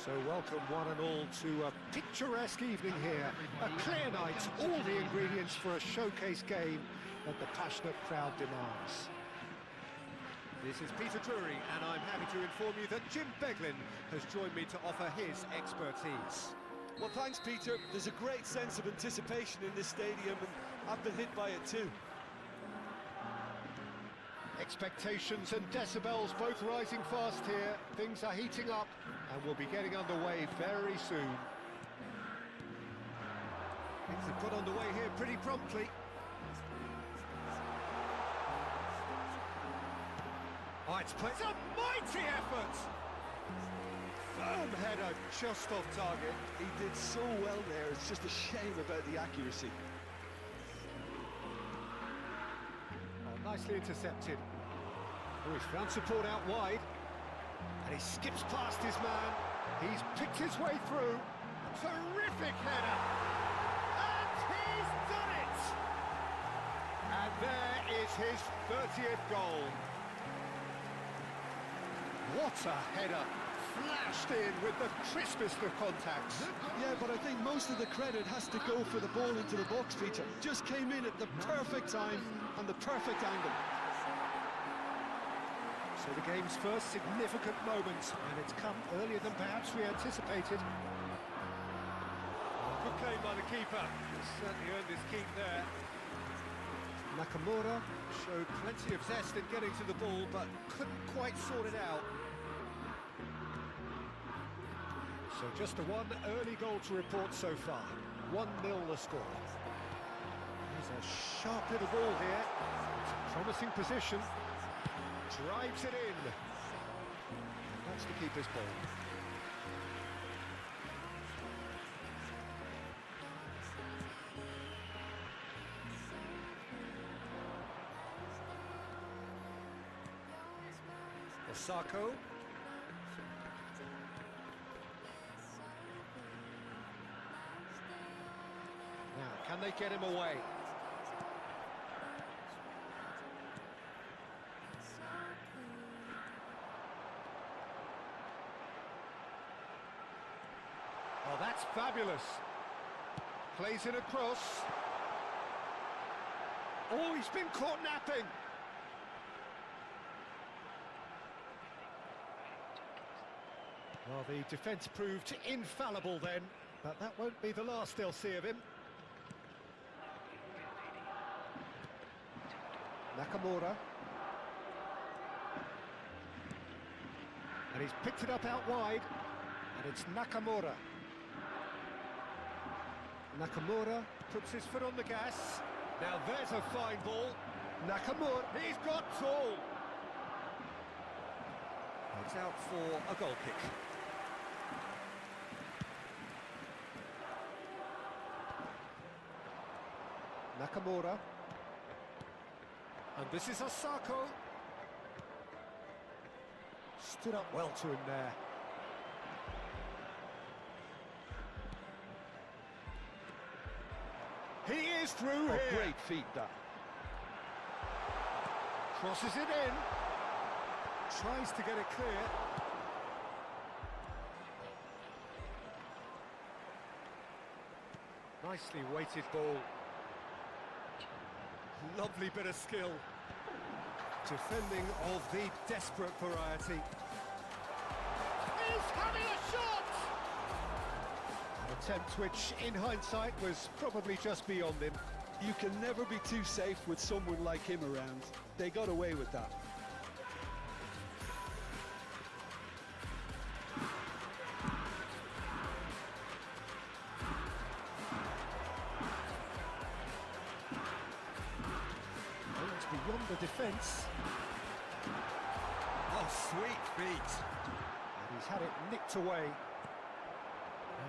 B: So welcome one and all to a picturesque evening here, a clear night, all the ingredients for a showcase game that the passionate crowd demands. This is Peter Drury, and I'm happy to inform you that Jim Beglin has joined me to offer his expertise.
G: Well, thanks, Peter. There's a great sense of anticipation in this stadium, and I've been hit by it too.
B: Expectations and decibels both rising fast here. Things are heating up, and we'll be getting underway very soon. Things have got underway here pretty promptly. Oh, it's played. It's a mighty effort! Firm header, just off target.
G: He did so well there. It's just a shame about the accuracy.
B: Oh, nicely intercepted. Oh, he's found support out wide. And he skips past his man. He's picked his way through. Terrific header! And he's done it! And there is his 30th goal. What a header! Flashed in with the crispest of contacts.
G: Yeah, but I think most of the credit has to go for the ball into the box, Peter. Just came in at the perfect time and the perfect angle.
B: So the game's first significant moment, and it's come earlier than perhaps we anticipated. Good claim by the keeper. He's certainly earned his keep there. Nakamura showed plenty of zest in getting to the ball, but couldn't quite sort it out. So just a one early goal to report so far. 1-0 the score. There's a sharp little ball here. It's a promising position. Drives it in. That's the keeper's ball. Osako. Now, can they get him away? Oh, that's fabulous. Plays it across. Oh, he's been caught napping. Well, the defence proved infallible then, but that won't be the last they'll see of him. Nakamura. And he's picked it up out wide, and it's Nakamura. Nakamura puts his foot on the gas. Now there's a fine ball. Nakamura, he's got tall. It's out for a goal kick. Nakamura. And this is Osako. Stood up well to him there. He is through here.
D: Great feet, that.
B: Crosses it in. Tries to get it clear. Nicely weighted ball. Lovely bit of skill. Defending of the desperate variety. He's having a shot! An attempt which, in hindsight, was probably just beyond him.
D: You can never be too safe with someone like him around. They got away with that.
B: Beyond the defence. Oh, sweet feet. And he's had it nicked away.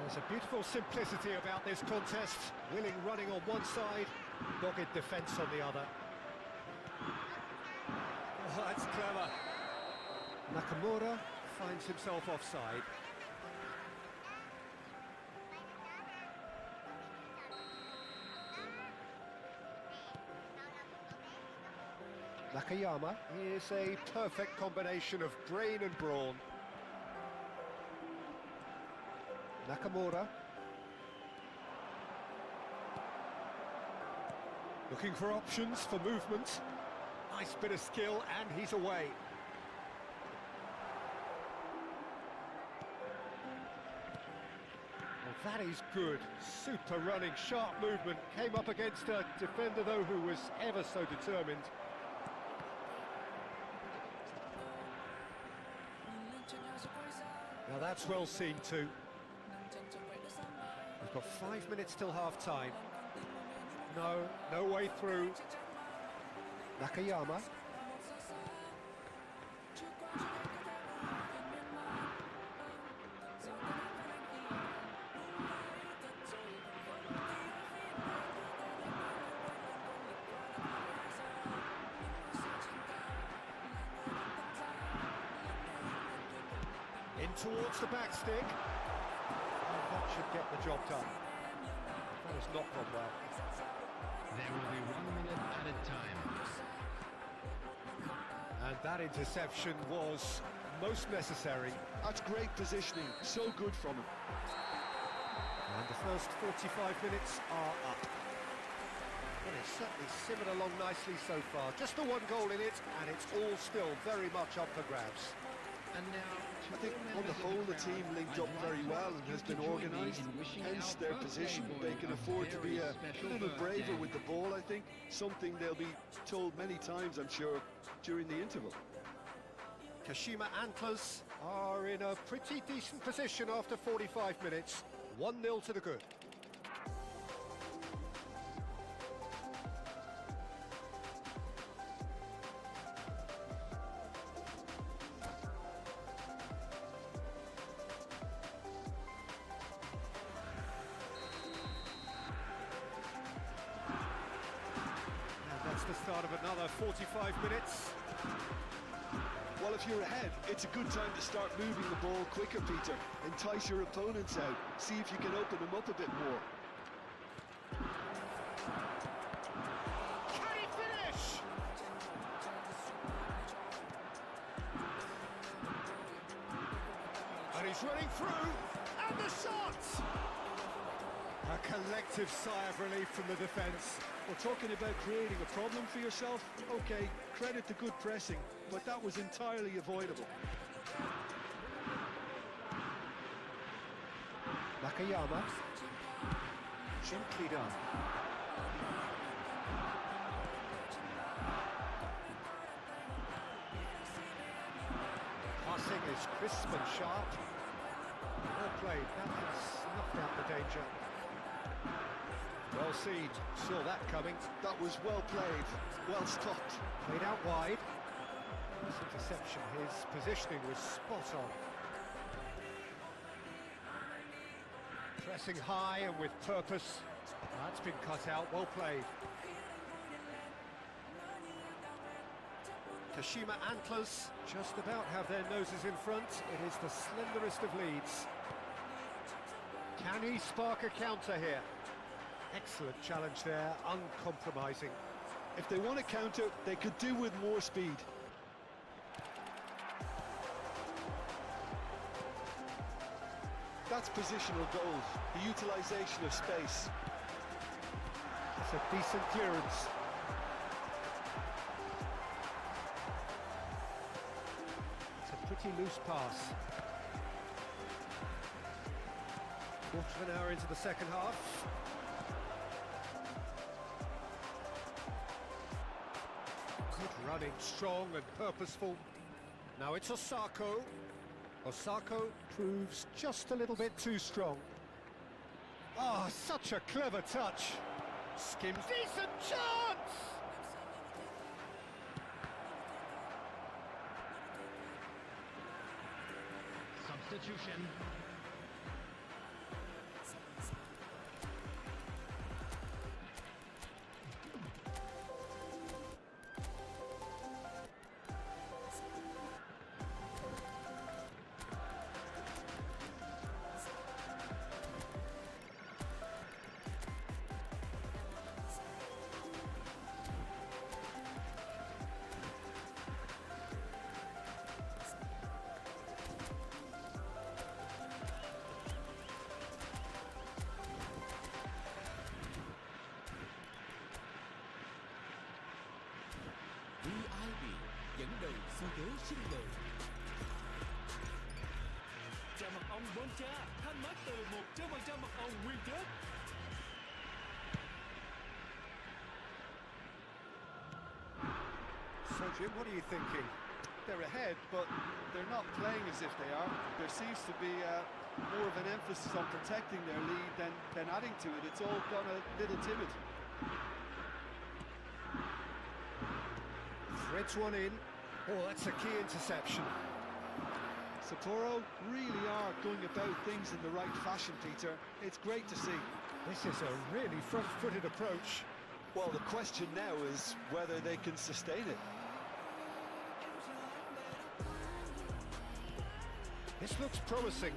B: There's a beautiful simplicity about this contest. Willing running on one side, dogged defence on the other. Oh, that's clever. Nakamura finds himself offside. Nakayama is a perfect combination of brain and brawn. Nakamura. Looking for options for movement. Nice bit of skill, and he's away. Well, that is good. Super running, sharp movement. Came up against a defender, though, who was ever so determined. Now that's well seen too. We've got 5 minutes till half-time. No way through. Nakayama. In towards the back stick. And that should get the job done. That has not gone well.
E: There will be 1 minute added time.
B: And that interception was most necessary.
D: That's great positioning. So good from him.
B: And the first 45 minutes are up. Well, it's certainly simmered along nicely so far. Just the one goal in it, and it's all still very much up for grabs.
E: And now,
D: I think on the whole the team linked up very well and has been organised, hence their position. They can afford to be a little braver with the ball, I think. Something they'll be told many times, I'm sure, during the interval.
B: Kashima Antlers are in a pretty decent position after 45 minutes. 1-0 to the good. start of another 45 minutes.
D: Well, if you're ahead, it's a good time to start moving the ball quicker, Peter. Entice your opponents out. See if you can open them up a bit more.
B: Can he finish? And he's running through, and the shot! A collective sigh of relief from the defence.
D: Well, talking about creating a problem for yourself, okay, credit to good pressing, but that was entirely avoidable.
B: Nakayama. Gently done. Passing is crisp and sharp. Well played, that has snuffed out the danger. Well seen, saw that coming.
D: That was well played, well stopped.
B: Played out wide. This interception, his positioning was spot on. Pressing high and with purpose. That's been cut out, well played. Kashima Antlers just about have their noses in front. It is the slenderest of leads. Can he spark a counter here? Excellent challenge there, uncompromising.
D: If they want to counter, they could do with more speed. That's positional goals, the utilisation of space.
B: It's a decent clearance. It's a pretty loose pass. Quarter of an hour into the second half. Good running, strong and purposeful. Now it's Osako. Osako proves just a little bit too strong. Ah, such a clever touch. Skims. Decent chance!
E: Substitution.
K: VIB dẫn đầu xu thế sinh lời.
H: Trà mật ong Boncha, thanh mát từ 100% mật ong nguyên chất.
B: So Jim, what are you thinking?
D: They're ahead, but they're not playing as if they are. There seems to be more of an emphasis on protecting their lead than adding to it. It's all gone a little timid.
B: Threads one in. Oh, that's a key interception.
D: Sapporo really are going about things in the right fashion, Peter. It's great to see.
B: This is a really front-footed approach.
D: Well, the question now is whether they can sustain it.
B: This looks promising.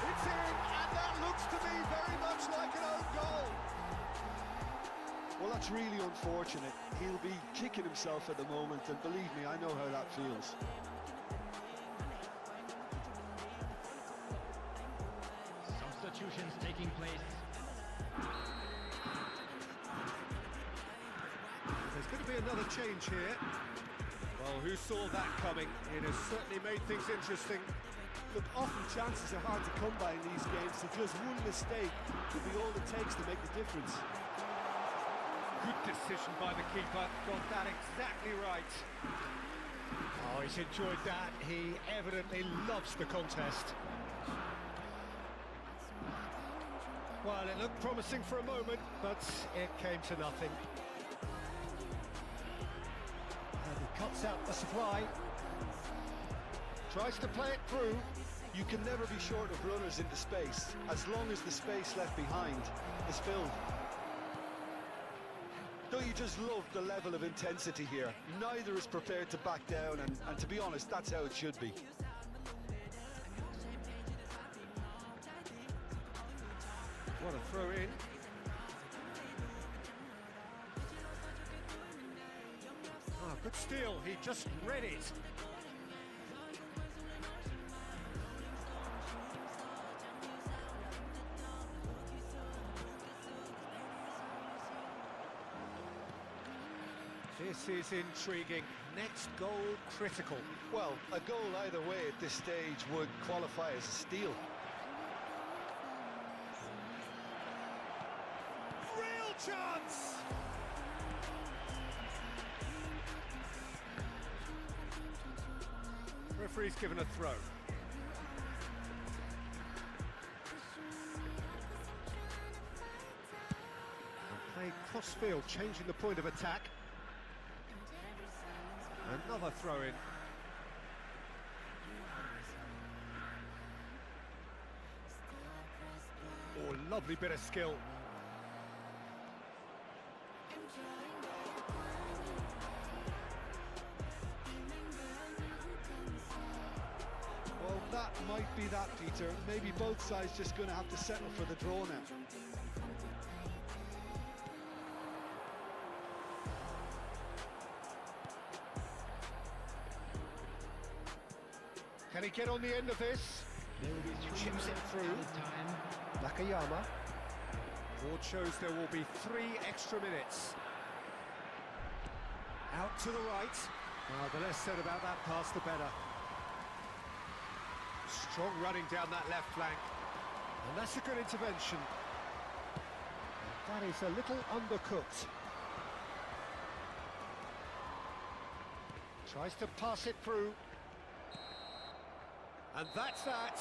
B: It's in, and that looks to me very much like an own goal.
D: Well, that's really unfortunate. He'll be kicking himself at the moment, and believe me, I know how that feels.
E: Substitutions taking place.
B: There's going to be another change here. Well, who saw that coming? It has certainly made things interesting.
D: Look, often chances are hard to come by in these games, so just one mistake will be all it takes to make the difference.
B: Good decision by the keeper, got that exactly right. Oh, he's enjoyed that. He evidently loves the contest. Well, it looked promising for a moment, but it came to nothing. And he cuts out the supply. Tries to play it through.
D: You can never be short of runners into space, as long as the space left behind is filled. Don't you just love the level of intensity here? Neither is prepared to back down, and to be honest, that's how it should be.
B: What a throw in. Ah, good steal, he just read it. This is intriguing. Next goal critical.
D: Well, a goal either way at this stage would qualify as a steal.
B: Real chance! Referee's given a throw. And play cross-field, changing the point of attack. Another throw-in. Oh, lovely bit of skill.
D: Well, that might be that, Peter. Maybe both sides just going to have to settle for the draw now.
B: Can he get on the end of this? Chips it through. Nakayama. Board shows there will be 3 extra minutes. Out to the right. Well, the less said about that pass, the better. Strong running down that left flank. And that's a good intervention. That is a little undercooked. Tries to pass it through. And that's that.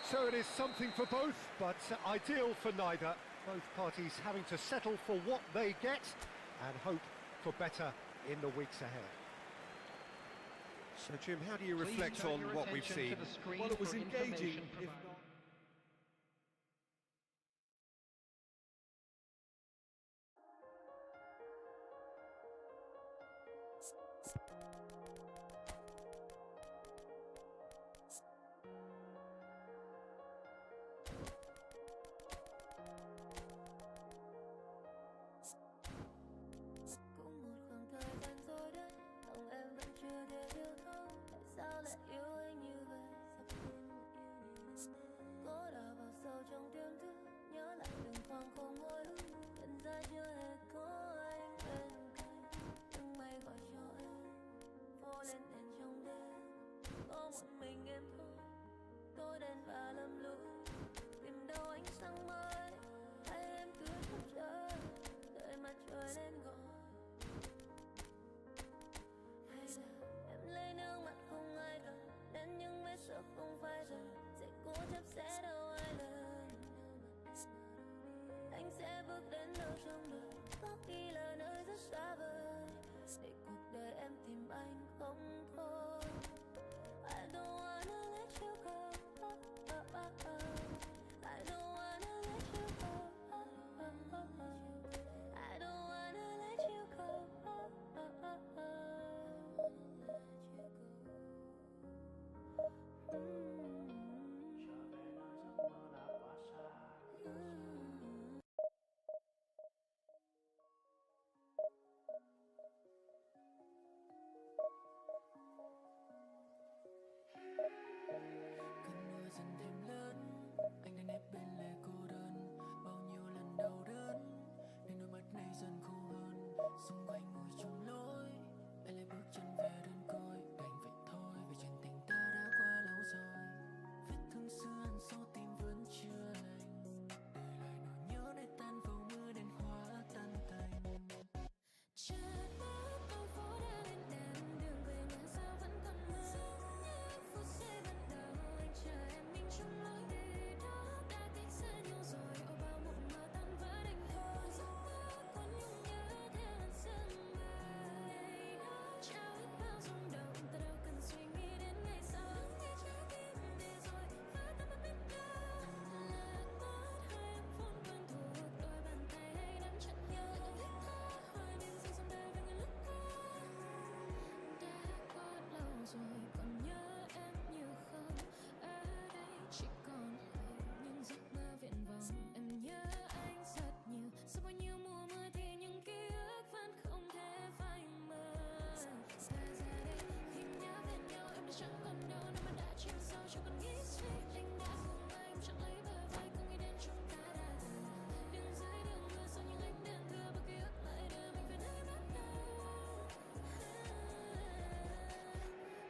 B: So it is something for both, but ideal for neither. Both parties having to settle for what they get and hope for better in the weeks ahead. So, Jim, how do you reflect on what we've seen?
D: Well, it was engaging, if not...
A: cho con nghĩ suy anh đã cùng anh chẳng lấy bờ vai cùng nghĩ đến chúng ta đã từng đứng dưới đường mưa sau những ánh đèn thưa bao ký ức lại đưa mình về nơi bắt đầu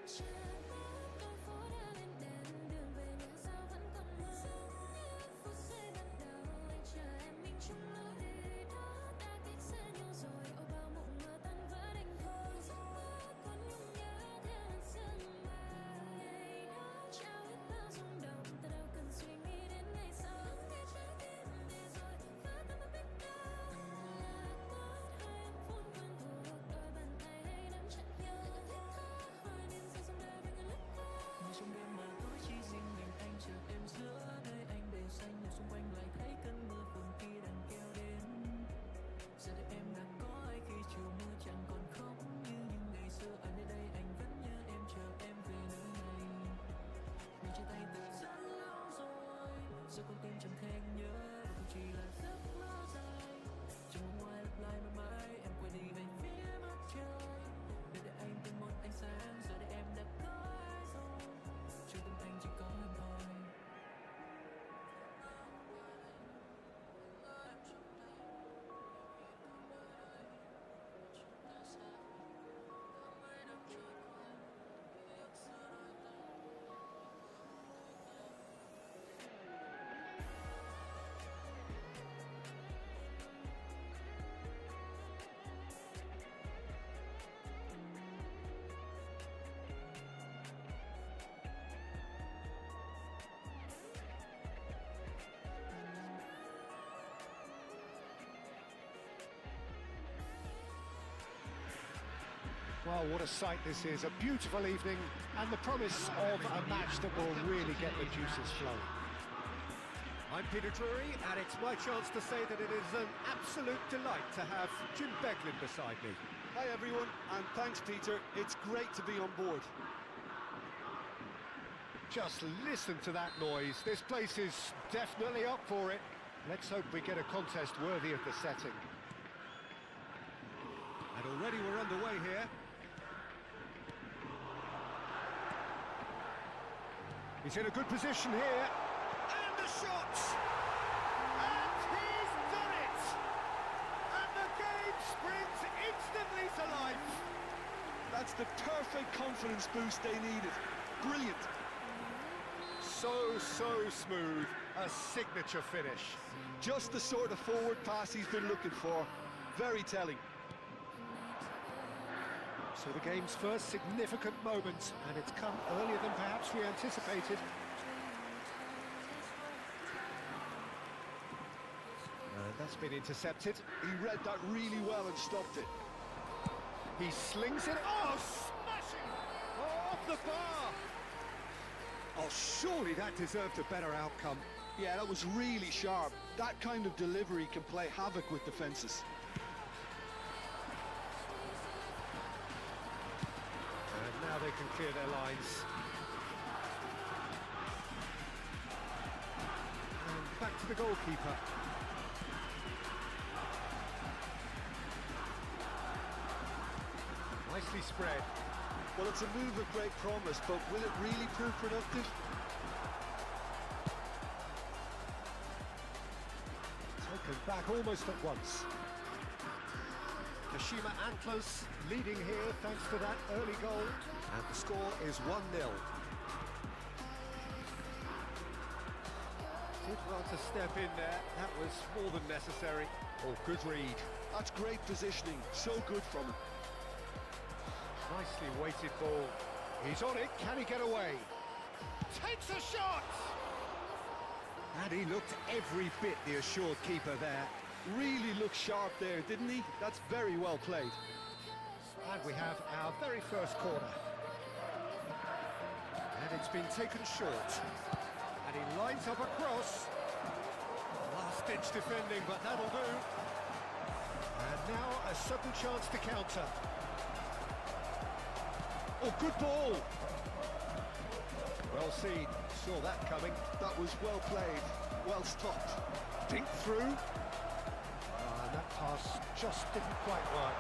A: chờ mãi con phố đã lên đèn đường về nhà sao vẫn còn mưa giống như phút giây ban đầu anh chờ em mình chung lối đi đó đã cách xa nhau rồi ôi bao mộng mơ tan vỡ đành thôi giấc mơ còn nhung nhớ theo làn sương mờ ngày đó trao hết bao rung động ta đâu cần suy nghĩ đến ngày sau nghe trái tim đi rồi vỡ tan mà biết đâu là tốt hai em phút quen thuộc đôi bàn tay hay nắm chặt nhau hít thở hoài niệm say trong đời với người lúc đó
J: Ngày trong đêm mà tối chỉ riêng mình anh chờ em giữa nơi anh để xanh nhà xung quanh lại thấy cơn mưa phùn khi đàn kéo đến giờ đây em đã có ai khi chiều mưa chẳng còn khóc như những ngày xưa ở nơi đây anh vẫn nhớ em chờ em về nơi này mình chia tay từ rất lâu rồi giờ con tim chẳng thể nhớ và cũng chỉ là giấc mơ dài chẳng mong ngoài lặp lại mãi mãi em quay đi về phía mặt trời để anh tìm một ánh sáng giờ đây em đã có ai rồi trong tâm anh chỉ có em thôi.
B: Well, what a sight this is, a beautiful evening and the promise of a match that will really get the juices flowing. I'm Peter Drury and it's my chance to say that it is an absolute delight to have Jim Beglin beside me.
G: Hi everyone, and thanks Peter. It's great to be on board.
B: Just listen to that noise, this place is definitely up for it. Let's hope we get a contest worthy of the setting.
C: And already we're underway here.
B: He's in a good position here.
C: And the shot! And he's done it! And the game springs instantly to life.
G: That's the perfect confidence boost they needed. Brilliant.
B: So smooth, a signature finish.
G: Just the sort of forward pass he's been looking for. Very telling.
B: So the game's first significant moment, and it's come earlier than perhaps we anticipated. And that's been intercepted.
G: He read that really well and stopped it.
B: He slings it. Oh, smashing! Off the bar! Oh, surely that deserved a better outcome.
G: Yeah, that was really sharp. That kind of delivery can play havoc with defences.
B: And now they can clear their lines. And back to the goalkeeper. Nicely spread.
G: Well, it's a move of great promise, but will it really prove productive?
B: Taken back almost at once. Kashima Antlers leading here thanks to that early goal. And the score is 1-0. Did well to step in there. That was more than necessary. Oh, good read.
G: That's great positioning. So good from him.
B: Nicely weighted ball. He's on it. Can he get away? Takes a shot! And he looked every bit the assured keeper there.
G: Really looked sharp there, didn't he? That's very well played.
B: And we have our very first corner. And it's been taken short. And he lines up a cross. Last-ditch defending, but that'll do. And now a sudden chance to counter. Oh, good ball! Well seen. Saw that coming.
G: That was well played. Well stopped.
B: Dink through. And that pass just didn't quite work.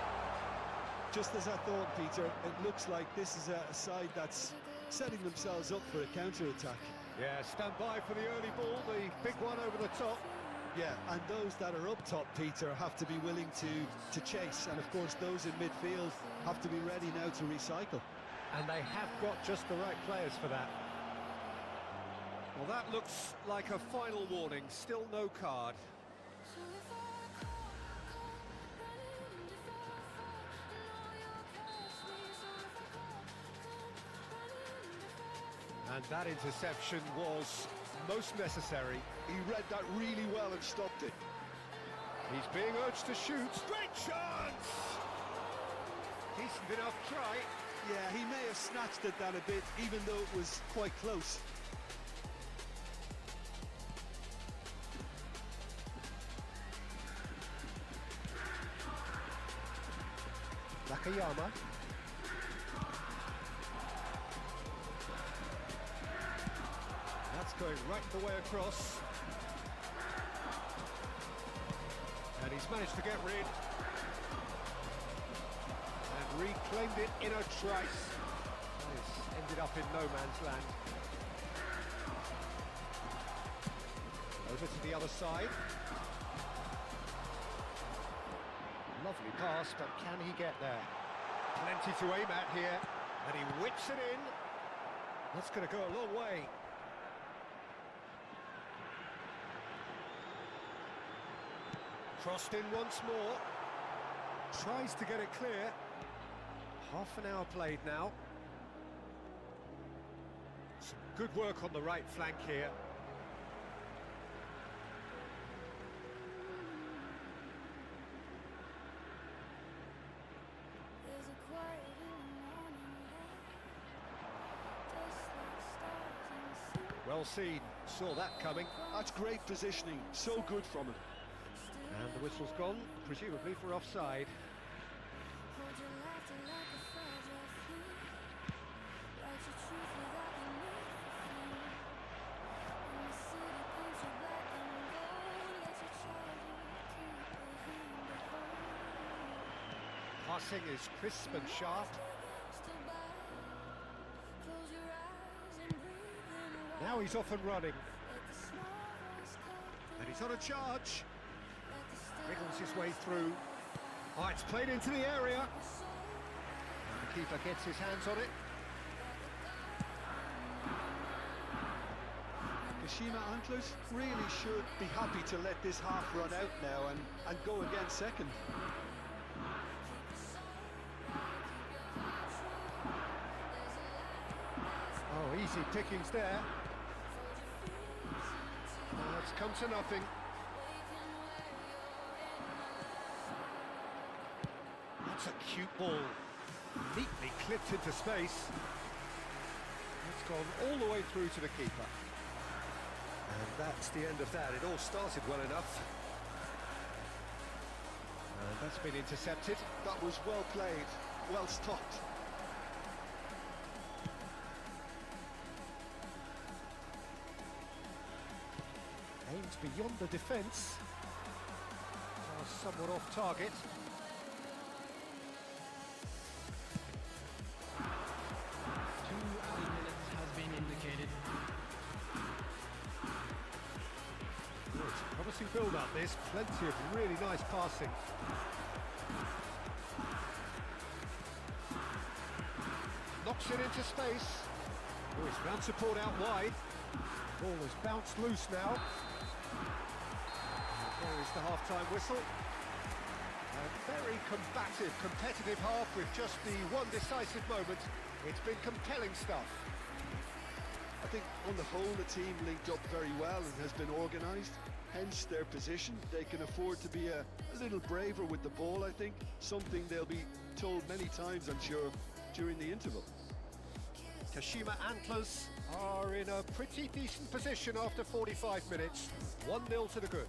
G: Just as I thought, Peter, it looks like this is a side that's
D: setting themselves up for a counter-attack.
C: Yeah, stand by for the early ball, the big one over the top.
D: Yeah, and those that are up top, Peter, have to be willing to chase, and of course those in midfield have to be ready now to recycle.
C: And they have got just the right players for that. Well, that looks like a final warning, still no card.
A: So if I call, running and if I fall, I know you'll catch me. So if I call, running and if I fall.
C: And that interception was most necessary.
D: He read that really well and stopped it.
C: He's being urged to shoot. Great chance! Decent enough try.
D: Yeah, he may have snatched at that a bit, even though it was quite close.
C: Nakayama. That's going right the way across. And he's managed to get rid. And reclaimed it in a trice. It's ended up in no man's land. Over to the other side. Lovely pass, but can he get there? Plenty to aim at here. And he whips it in. That's going to go a long way. Crossed in once more. Tries to get it clear. Half an hour played now. Some good work on the right flank here.
A: There's a quiet in the morning air, just like stars in the sea.
C: Well seen. Saw that coming.
D: That's great positioning, so good from him.
C: And the whistle's gone, presumably for offside.
A: Hold your laughter like a fragile flame. Write your truth without the need for fame. When the city paints you black and gold, let your childhood keep a hand of hope.
C: Passing is crisp and sharp.
A: Still by, close your eyes and breathe in a while.
C: Now he's off and running.
A: Let the small voice cut
C: And he's on a charge.
A: let the still
C: Wriggles his way through. Oh, it's played into the area. And the keeper gets his hands on it.
D: Kashima Antlers really should be happy to let this half run out now and go again second.
C: Oh, easy pickings there. Now it's come to nothing. That's a cute ball. Neatly clipped into space. It's gone all the way through to the keeper. And that's the end of that. It all started well enough. And that's been intercepted.
D: That was well played, well stopped.
C: Aims beyond the defence. Somewhat off target. Oh, it's a promising build-up this. Plenty of really nice passing. Knocks it into space. Oh, he's found support out wide. Ball has bounced loose now. And there is the half-time whistle. A very combative, competitive half with just the one decisive moment. It's been compelling stuff.
D: I think on the whole the team linked up very well and has been organised, hence their position. They can afford to be a little braver with the ball, I think, something they'll be told many times, I'm sure, during the interval.
C: Kashima Antlers are in a pretty decent position after 45 minutes. 1-0 to the good.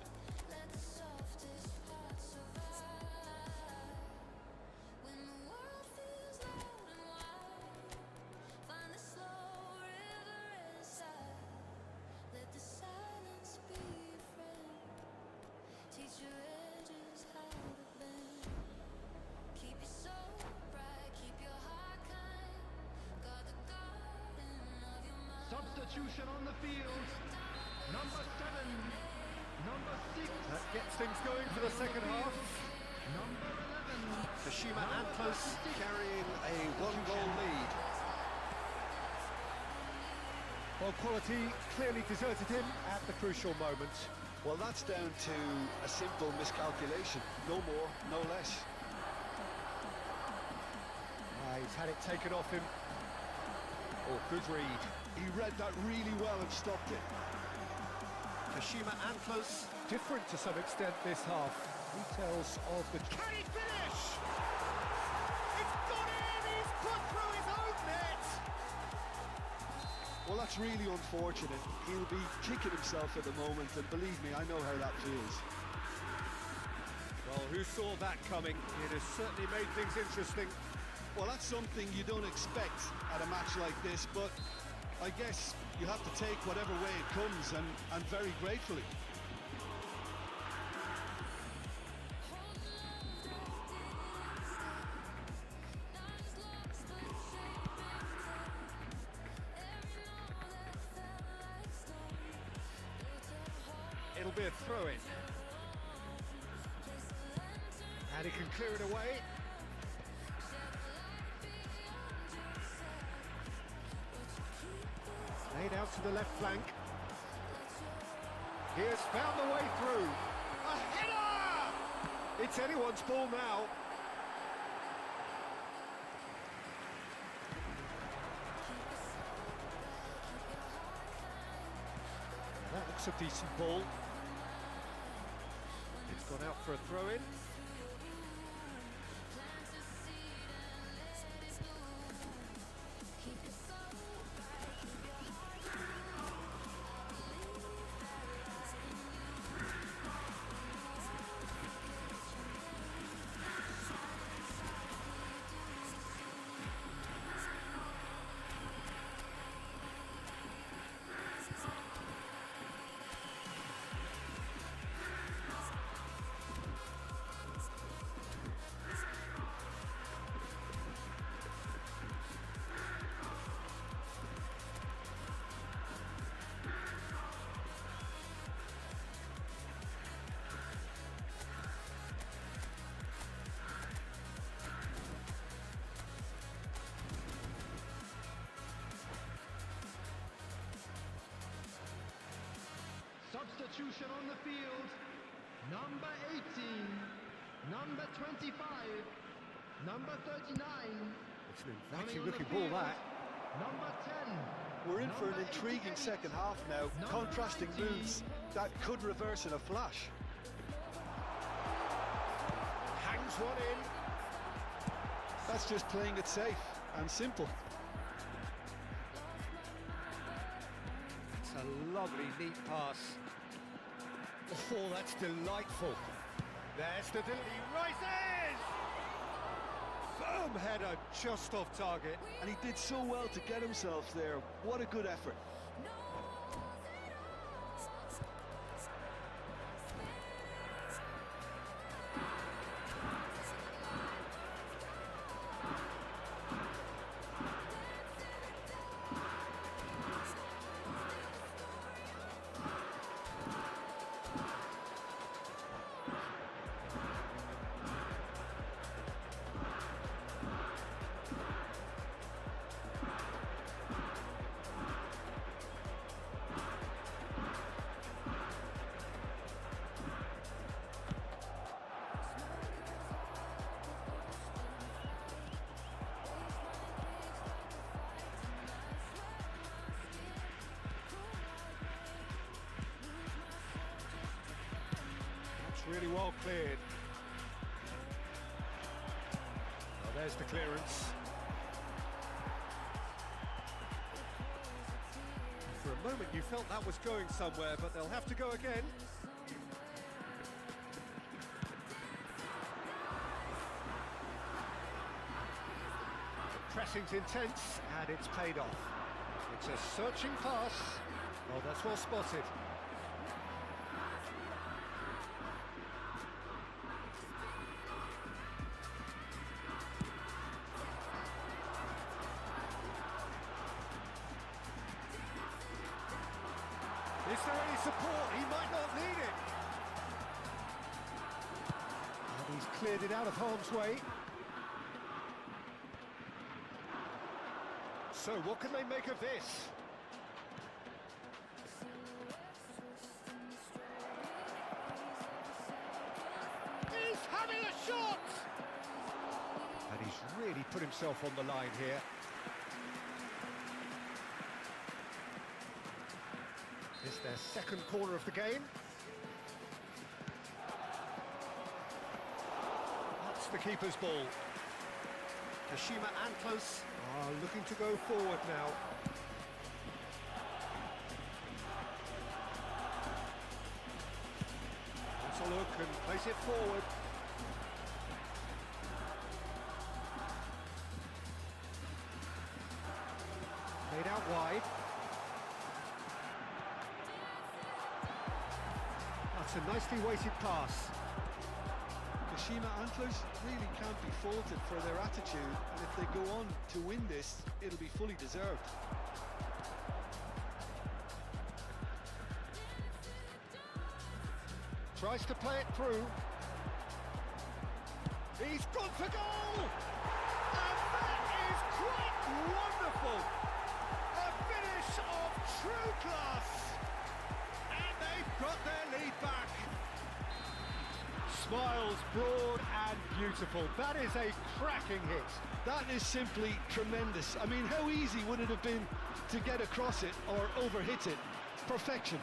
E: Substitution on the field. Number 7. Number 6.
B: That gets things going for the second half.
E: Number 11.
B: Kashima Antlers carrying a one-goal lead. Well, quality clearly deserted him at the crucial moment.
D: Well, that's down to a simple miscalculation. No more, no less.
B: He's had it taken off him. Oh, good read.
D: He read that really well and stopped it.
B: Kashima Antlers, different to some extent this half. Details of the... Can he finish? It's gone in! He's put through his own net!
D: Well, that's really unfortunate. He'll be kicking himself at the moment, and believe me, I know how that feels.
B: Well, who saw that coming? It has certainly made things interesting.
D: Well, that's something you don't expect at a match like this, but I guess you have to take whatever way it comes, and very gratefully.
B: It'll be a throw-in. And he can clear it away. Laid out to the left flank. He has found the way through. A header! It's anyone's ball now. That looks a decent ball. It's gone out for a throw-in.
E: Substitution on the field. Number 18. Number 25. Number 39.
B: It's an
E: Coming
B: inviting
E: on
B: looking
E: the
B: ball,
E: field,
B: that.
E: Number 10.
D: We're in for an
E: Number
D: intriguing
E: 88.
D: second half now.
E: Number
D: Contrasting
E: 19.
D: moves that could reverse in a flash.
B: Hangs one in.
D: That's just playing it safe and simple.
B: It's a lovely, neat pass. Oh, that's delightful. There's the he rises! Firm header, just off target.
D: And he did so well to get himself there. What a good effort.
B: Really well cleared. Well, there's the clearance. For a moment you felt that was going somewhere, but they'll have to go again. The pressing's intense, and it's paid off. It's a searching pass. Oh, that's well spotted. Is there any support? He might not need it. And he's cleared it out of harm's way. So what can they make of this? He's having a shot! And he's really put himself on the line here. It's their second corner of the game. That's the keeper's ball. Kashima Antlers are looking to go forward now. ZALO can place it forward. Made out wide. That's a nicely weighted pass.
D: Kashima Antlers really can't be faulted for their attitude, and if they go on to win this, it'll be fully deserved.
B: Tries to play it through. He's gone for goal! And that is quite wonderful! A finish of true class! And they've got their lead back. Smiles broad and beautiful. That is a cracking hit.
D: That is simply tremendous. I mean, how easy would it have been to get across it or overhit it? Perfection.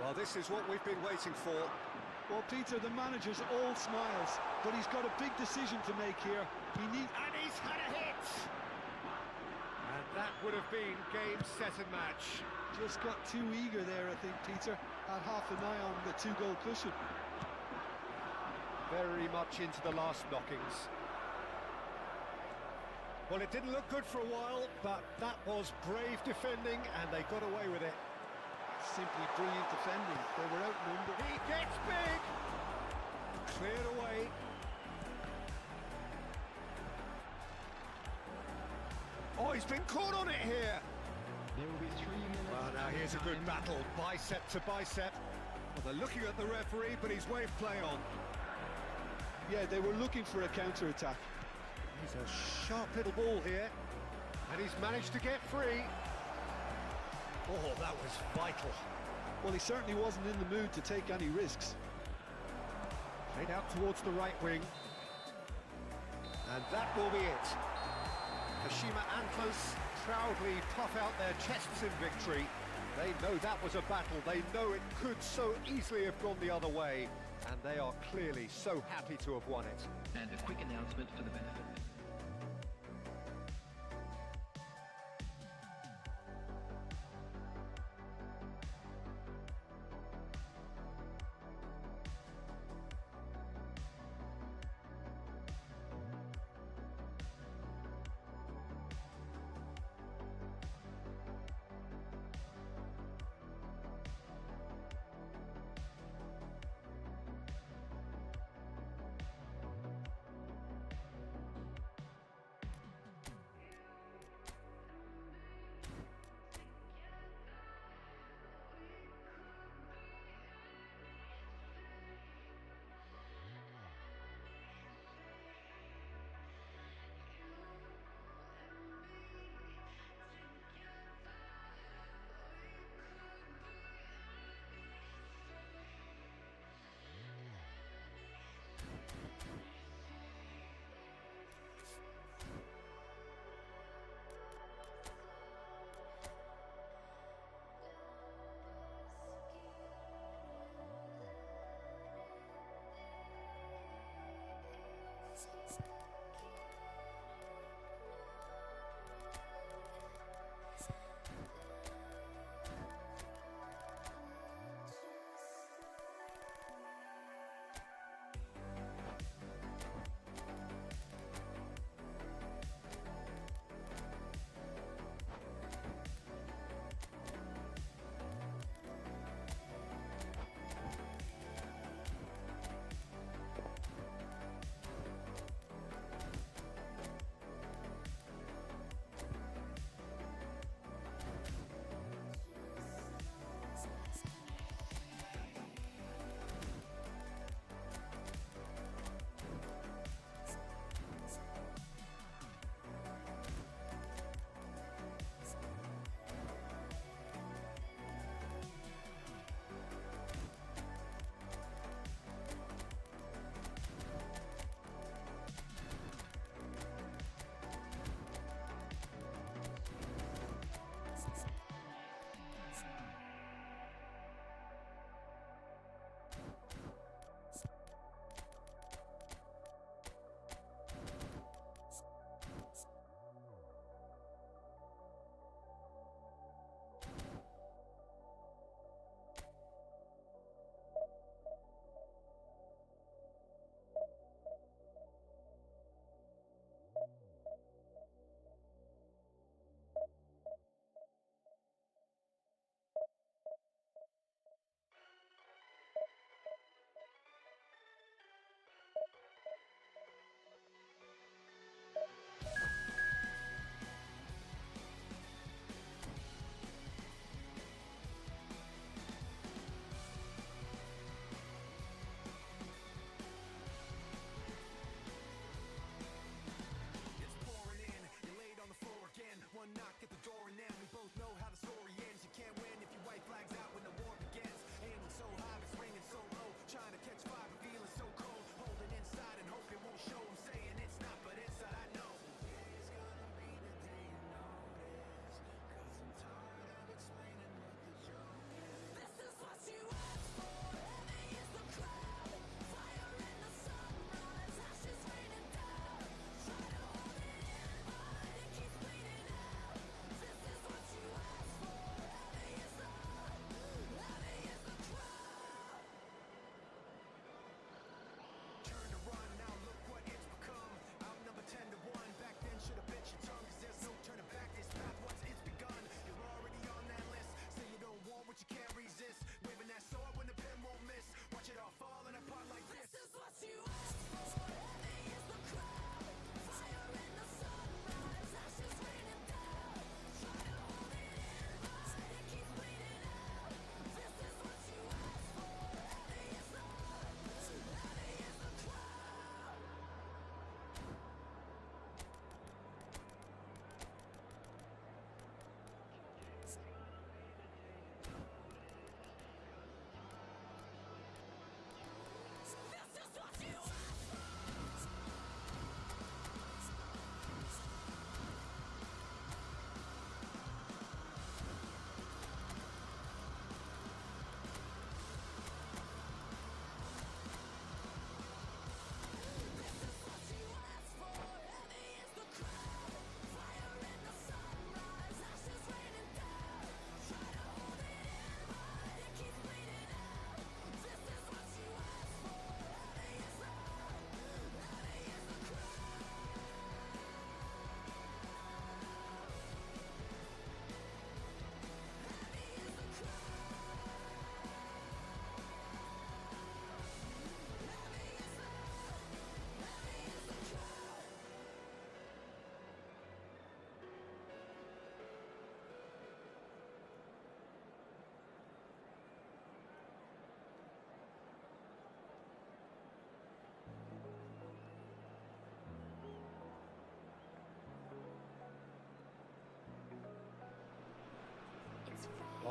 B: Well, this is what we've been waiting for.
D: Well, Peter, the manager's all smiles, but he's got a big decision to make here.
B: And he's had a hit! And that would have been game, set and match.
D: Just got too eager there, I think, Peter. Had half an eye on the two-goal cushion.
B: Very much into the last knockings. Well, it didn't look good for a while, but that was brave defending, and they got away with it.
D: Simply brilliant defending. They were outnumbered.
B: He gets big! Cleared away. Oh, he's been caught on it here!
E: There will be 3 minutes.
B: Well, now here's a good battle, bicep to bicep. Well, they're looking at the referee, but he's waved play on.
D: Yeah, they were looking for a counter-attack.
B: He's a sharp little ball here, and he's managed to get free. Oh, that was vital.
D: Well, he certainly wasn't in the mood to take any risks.
B: Played out towards the right wing. And that will be it. Kashima Antlers proudly puff out their chests in victory. They know that was a battle. They know it could so easily have gone the other way. And they are clearly so happy to have won it.
L: And a quick announcement for the benefit.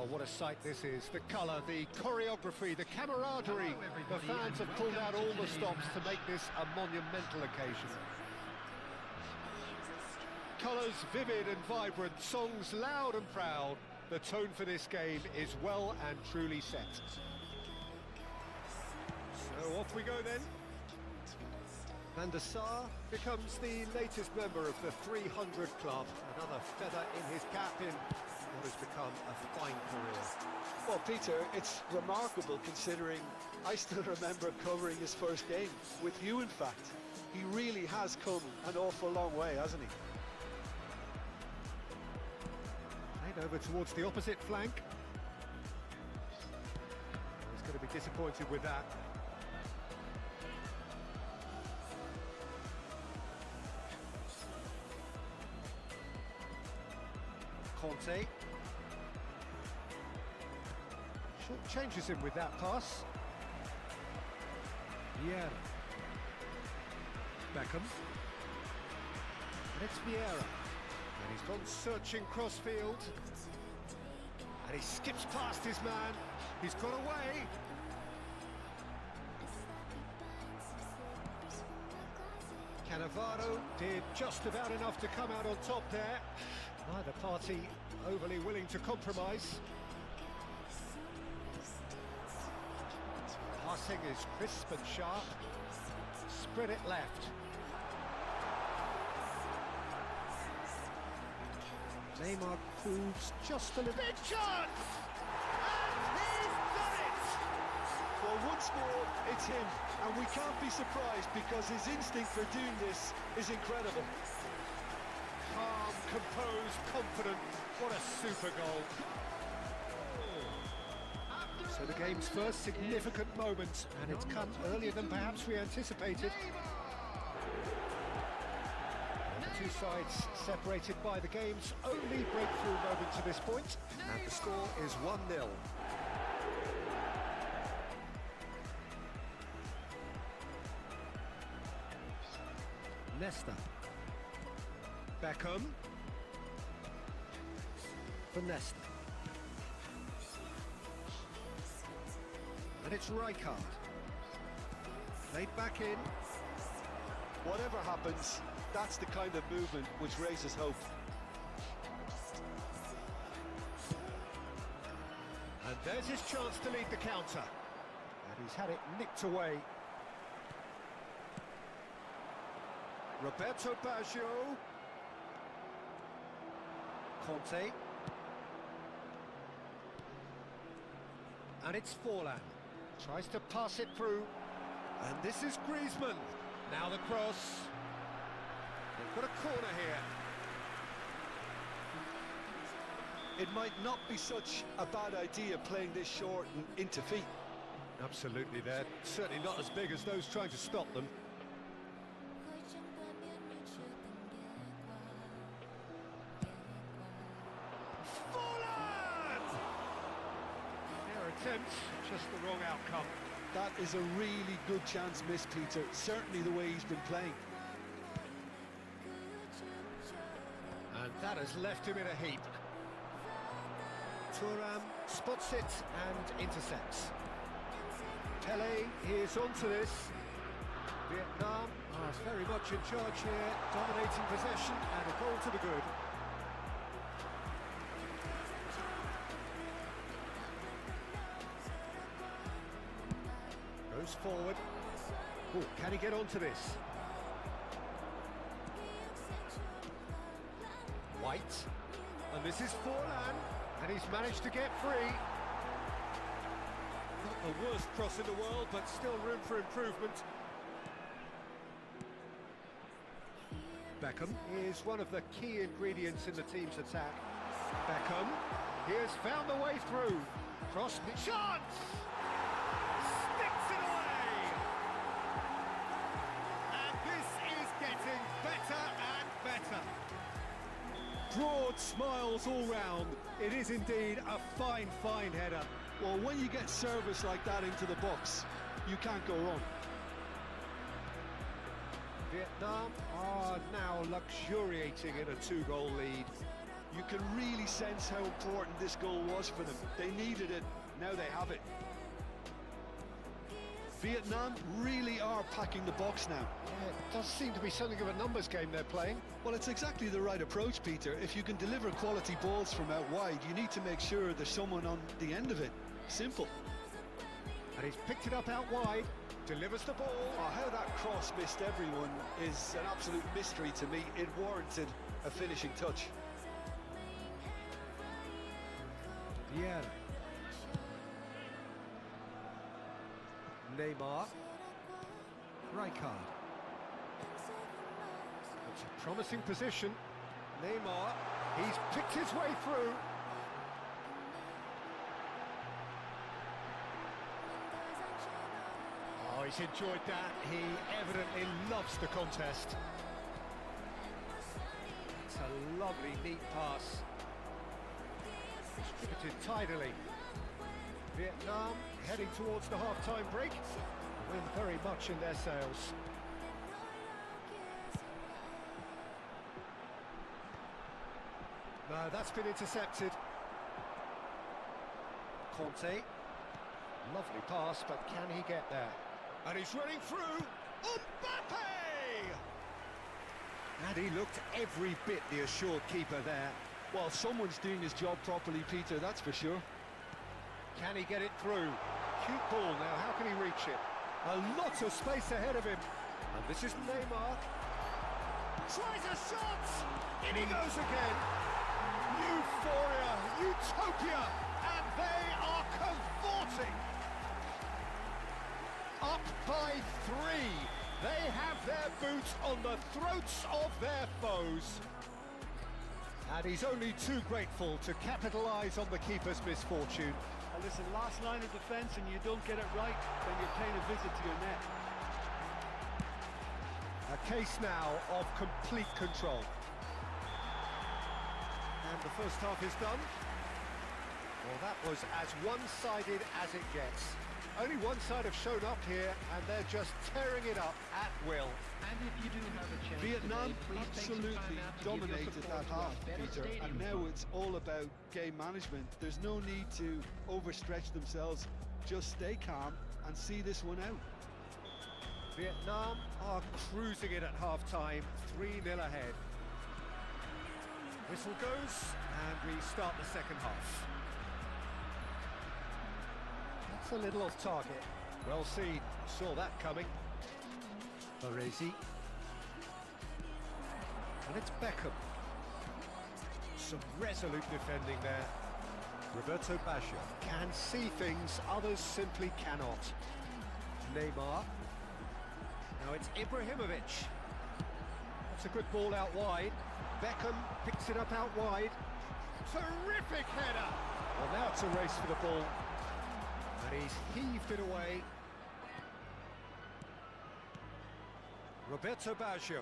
B: Well, what a sight this is. The colour, the choreography, the camaraderie. The fans have pulled out all the stops to make this a monumental occasion. Colours vivid and vibrant, songs loud and proud. The tone for this game is well and truly set. So off we go then. Van der Sar becomes the latest member of the 300 club. Another feather in his cap in what has become a fine career.
D: Well, Peter, it's remarkable considering I still remember covering his first game, with you in fact. He really has come an awful long way, hasn't he?
B: Played over towards the opposite flank. He's going to be disappointed with that. Conte. Short changes him with that pass. Vieira. Beckham. And it's Vieira. And he's gone searching crossfield. And he skips past his man. He's got away. Cannavaro did just about enough to come out on top there. Neither party overly willing to compromise. Passing is crisp and sharp. Spread it left. Neymar proves just a little... Big chance! And he's done it!
D: Well, once more, it's him. And we can't be surprised because his instinct for doing this is incredible.
B: Calm, composed, confident. What a super goal. So the game's first significant moment, and it's come earlier than perhaps we anticipated. And the two sides separated by the game's only breakthrough moment to this point, and the score is 1-0. Nesta. Beckham. For Nesta. And it's Rijkaard. Played back in.
D: Whatever happens, that's the kind of movement which raises hope.
B: And there's his chance to lead the counter. And he's had it nicked away. Roberto Baggio. Conte. And it's Forlan. Tries to pass it through. And this is Griezmann. Now the cross. They've got a corner here.
D: It might not be such a bad idea playing this short and into feet.
B: Absolutely, they're certainly not as big as those trying to stop them. Attempt, just the wrong outcome.
D: That is a really good chance missed, Peter. Certainly the way he's been playing.
B: And that has left him in a heap. Thuram spots it and intercepts. Pele is onto this. Vietnam are very much in charge here, dominating possession and a goal to the good. Goes forward. Oh, can he get onto this? White. And this is Forlan. And he's managed to get free. Not the worst cross in the world, but still room for improvement. Beckham is one of the key ingredients in the team's attack. Beckham, he has found the way through. Cross, chance! Sticks it away! And this is getting better and better.
D: Broad smiles all round.
B: It is indeed a fine, fine header.
D: Well, when you get service like that into the box, you can't go wrong.
B: Vietnam are now luxuriating in a 2-goal lead.
D: You can really sense how important this goal was for them. They needed it, now they have it. Vietnam really are packing the box now.
B: Yeah, it does seem to be something of a numbers game they're playing.
D: Well, it's exactly the right approach, Peter. If you can deliver quality balls from out wide, you need to make sure there's someone on the end of it. Simple.
B: And he's picked it up out wide, delivers the ball.
D: Oh, how that cross missed everyone is an absolute mystery to me. It warranted a finishing touch.
B: Vieira. Neymar. Rijkaard. It's a promising position. Neymar, he's picked his way through. Oh, he's enjoyed that. He evidently loves the contest. It's a lovely, neat pass. Distributed tidily. Vietnam heading towards the half-time break. The wind very much in their sails. No, that's been intercepted. Conte. Lovely pass, but can he get there? And he's running through. Mbappe! And he looked every bit the assured keeper there.
D: Well, someone's doing his job properly, Peter, that's for sure.
B: Can he get it through? Cute ball now, how can he reach it? A lot of space ahead of him. And this is Neymar. Tries a shot! In he goes again. Euphoria, utopia, and they are cavorting. Up by 3. They have their boots on the throats of their foes. And he's only too grateful to capitalise on the keeper's misfortune.
G: And listen, last line of defence and you don't get it right, then you're paying a visit to your net.
B: A case now of complete control. And the first half is done. Well, that was as one-sided as it gets. Only one side have shown up here, and they're just tearing it up at will.
L: And if you do have a chance
D: Vietnam
L: today, please take some
D: absolutely
L: time out to give your
D: dominated
L: support
D: that
L: to our
D: half,
L: better
D: Peter, and
L: stadium.
D: now it's all about game management. There's no need to overstretch themselves. Just stay calm and see this one out.
B: Vietnam are cruising it at half-time, 3-0 ahead. Whistle goes, and we start the second half. That's a little off target. Well seen, saw that coming. Baresi. And it's Beckham. Some resolute defending there. Roberto Baggio can see things others simply cannot. Neymar. Now it's Ibrahimovic. That's a good ball out wide. Beckham picks it up out wide. Terrific header! Well, now it's a race for the ball. And he's heaved it away. Roberto Baggio.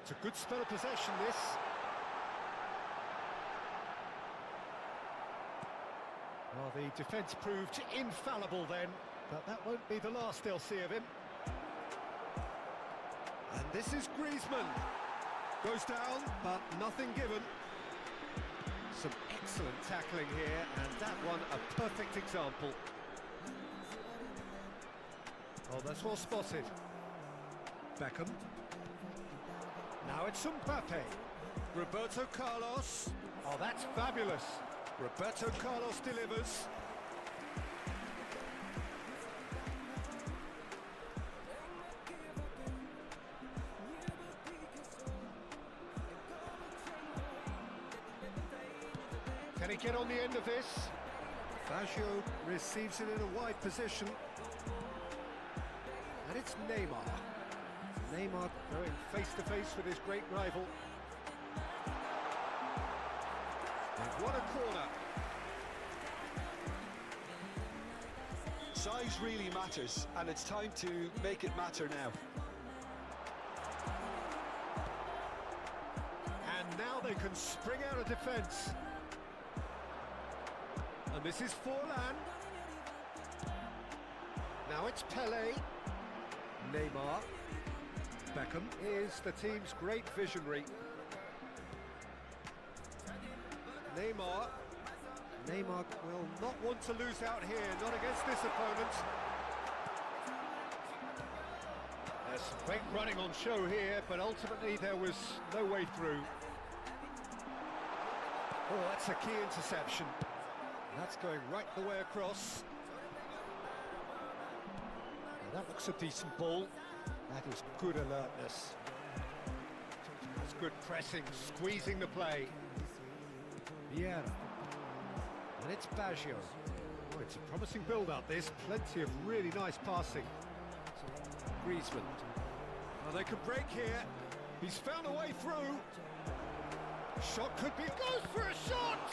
B: It's a good spell of possession, this. Well, the defence proved infallible then, but that won't be the last they'll see of him. And this is Griezmann. Goes down, but nothing given. Some excellent tackling here, and that one a perfect example. Oh, that's well spotted. Beckham. Now it's Mbappe. Roberto Carlos. Oh, that's fabulous. Roberto Carlos delivers. Can he get on the end of this? Baggio receives it in a wide position. And it's Neymar. Neymar going face-to-face with his great rival. And what a corner.
D: Size really matters, and it's time to make it matter now.
B: And now they can spring out of defence. And this is Forlan. Now it's Pelé. Neymar. Beckham is the team's great visionary. Neymar. Neymar will not want to lose out here, not against this opponent. There's some great running on show here, but ultimately there was no way through. Oh, that's a key interception. That's going right the way across. Now that looks a decent ball. That is good alertness. That's good pressing, squeezing the play. Vieira. And it's Baggio. Oh, it's a promising build-up, this. Plenty of really nice passing. Griezmann. Oh, they could break here. He's found a way through. Shot could be... Goes for a shot!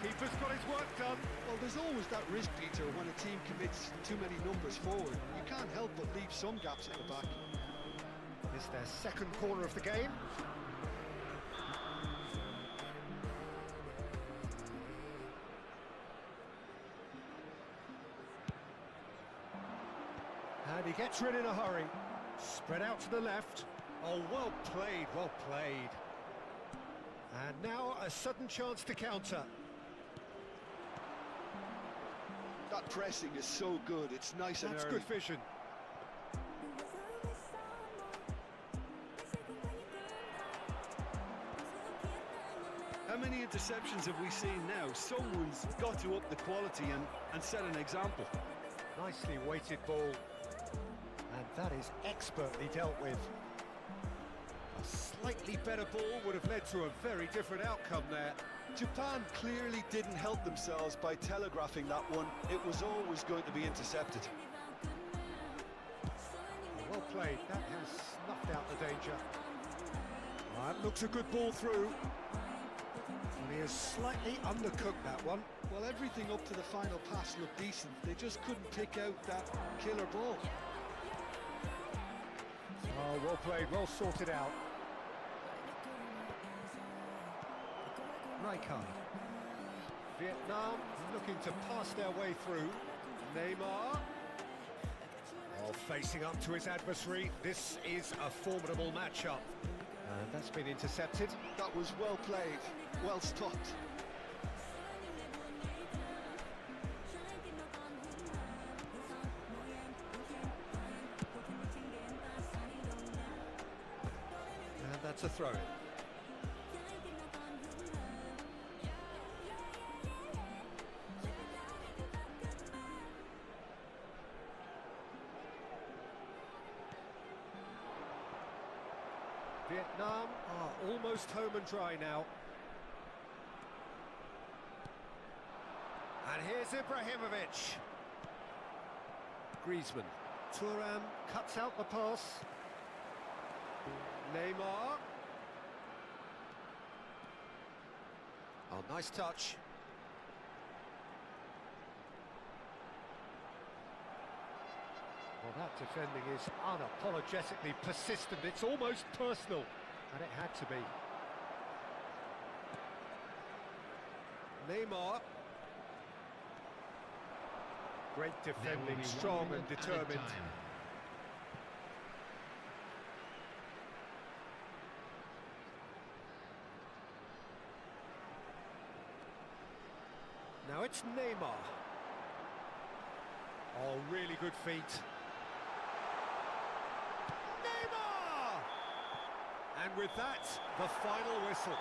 B: Keeper's got his work done.
D: Well, there's always that risk, Peter, when a team commits too many numbers forward. You can't help but leave some gaps at the back.
B: It's their second corner of the game. And he gets rid in a hurry. Spread out to the left. Oh, well played, well played. And now a sudden chance to counter.
D: That pressing is so good, it's nice and early.
B: That's good vision.
G: How many interceptions have we seen now? Someone's got to up the quality and set an example.
B: Nicely weighted ball. And that is expertly dealt with. A slightly better ball would have led to a very different outcome there.
D: Japan clearly didn't help themselves by telegraphing that one. It was always going to be intercepted.
B: Well played. That has snuffed out the danger. That looks a good ball through. And he has slightly undercooked that one.
D: Well, everything up to the final pass looked decent. They just couldn't pick out that killer ball.
B: Oh, well played, well sorted out. Rijkaard. Vietnam looking to pass their way through. Neymar. Oh, facing up to his adversary. This is a formidable matchup. And that's been intercepted.
D: That was well played, well stopped.
B: And that's a throw-in. Vietnam are almost home and dry now. And here's Ibrahimovic. Griezmann. Thuram cuts out the pass. Neymar. Oh, nice touch. Well, that defending is unapologetically persistent. It's almost personal, and it had to be. Neymar. Great defending, strong and determined. Now it's Neymar. Oh, really good feet. Neymar! And with that, the final whistle.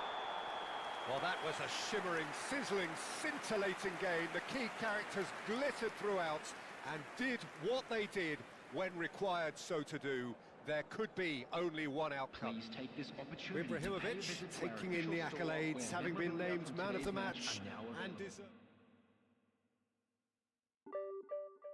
B: Well, that was a shimmering, sizzling, scintillating game. The key characters glittered throughout and did what they did when required so to do. There could be only one outcome.
L: Please take this opportunity
B: Ibrahimovic taking in the accolades, having been named man of the match and deserved.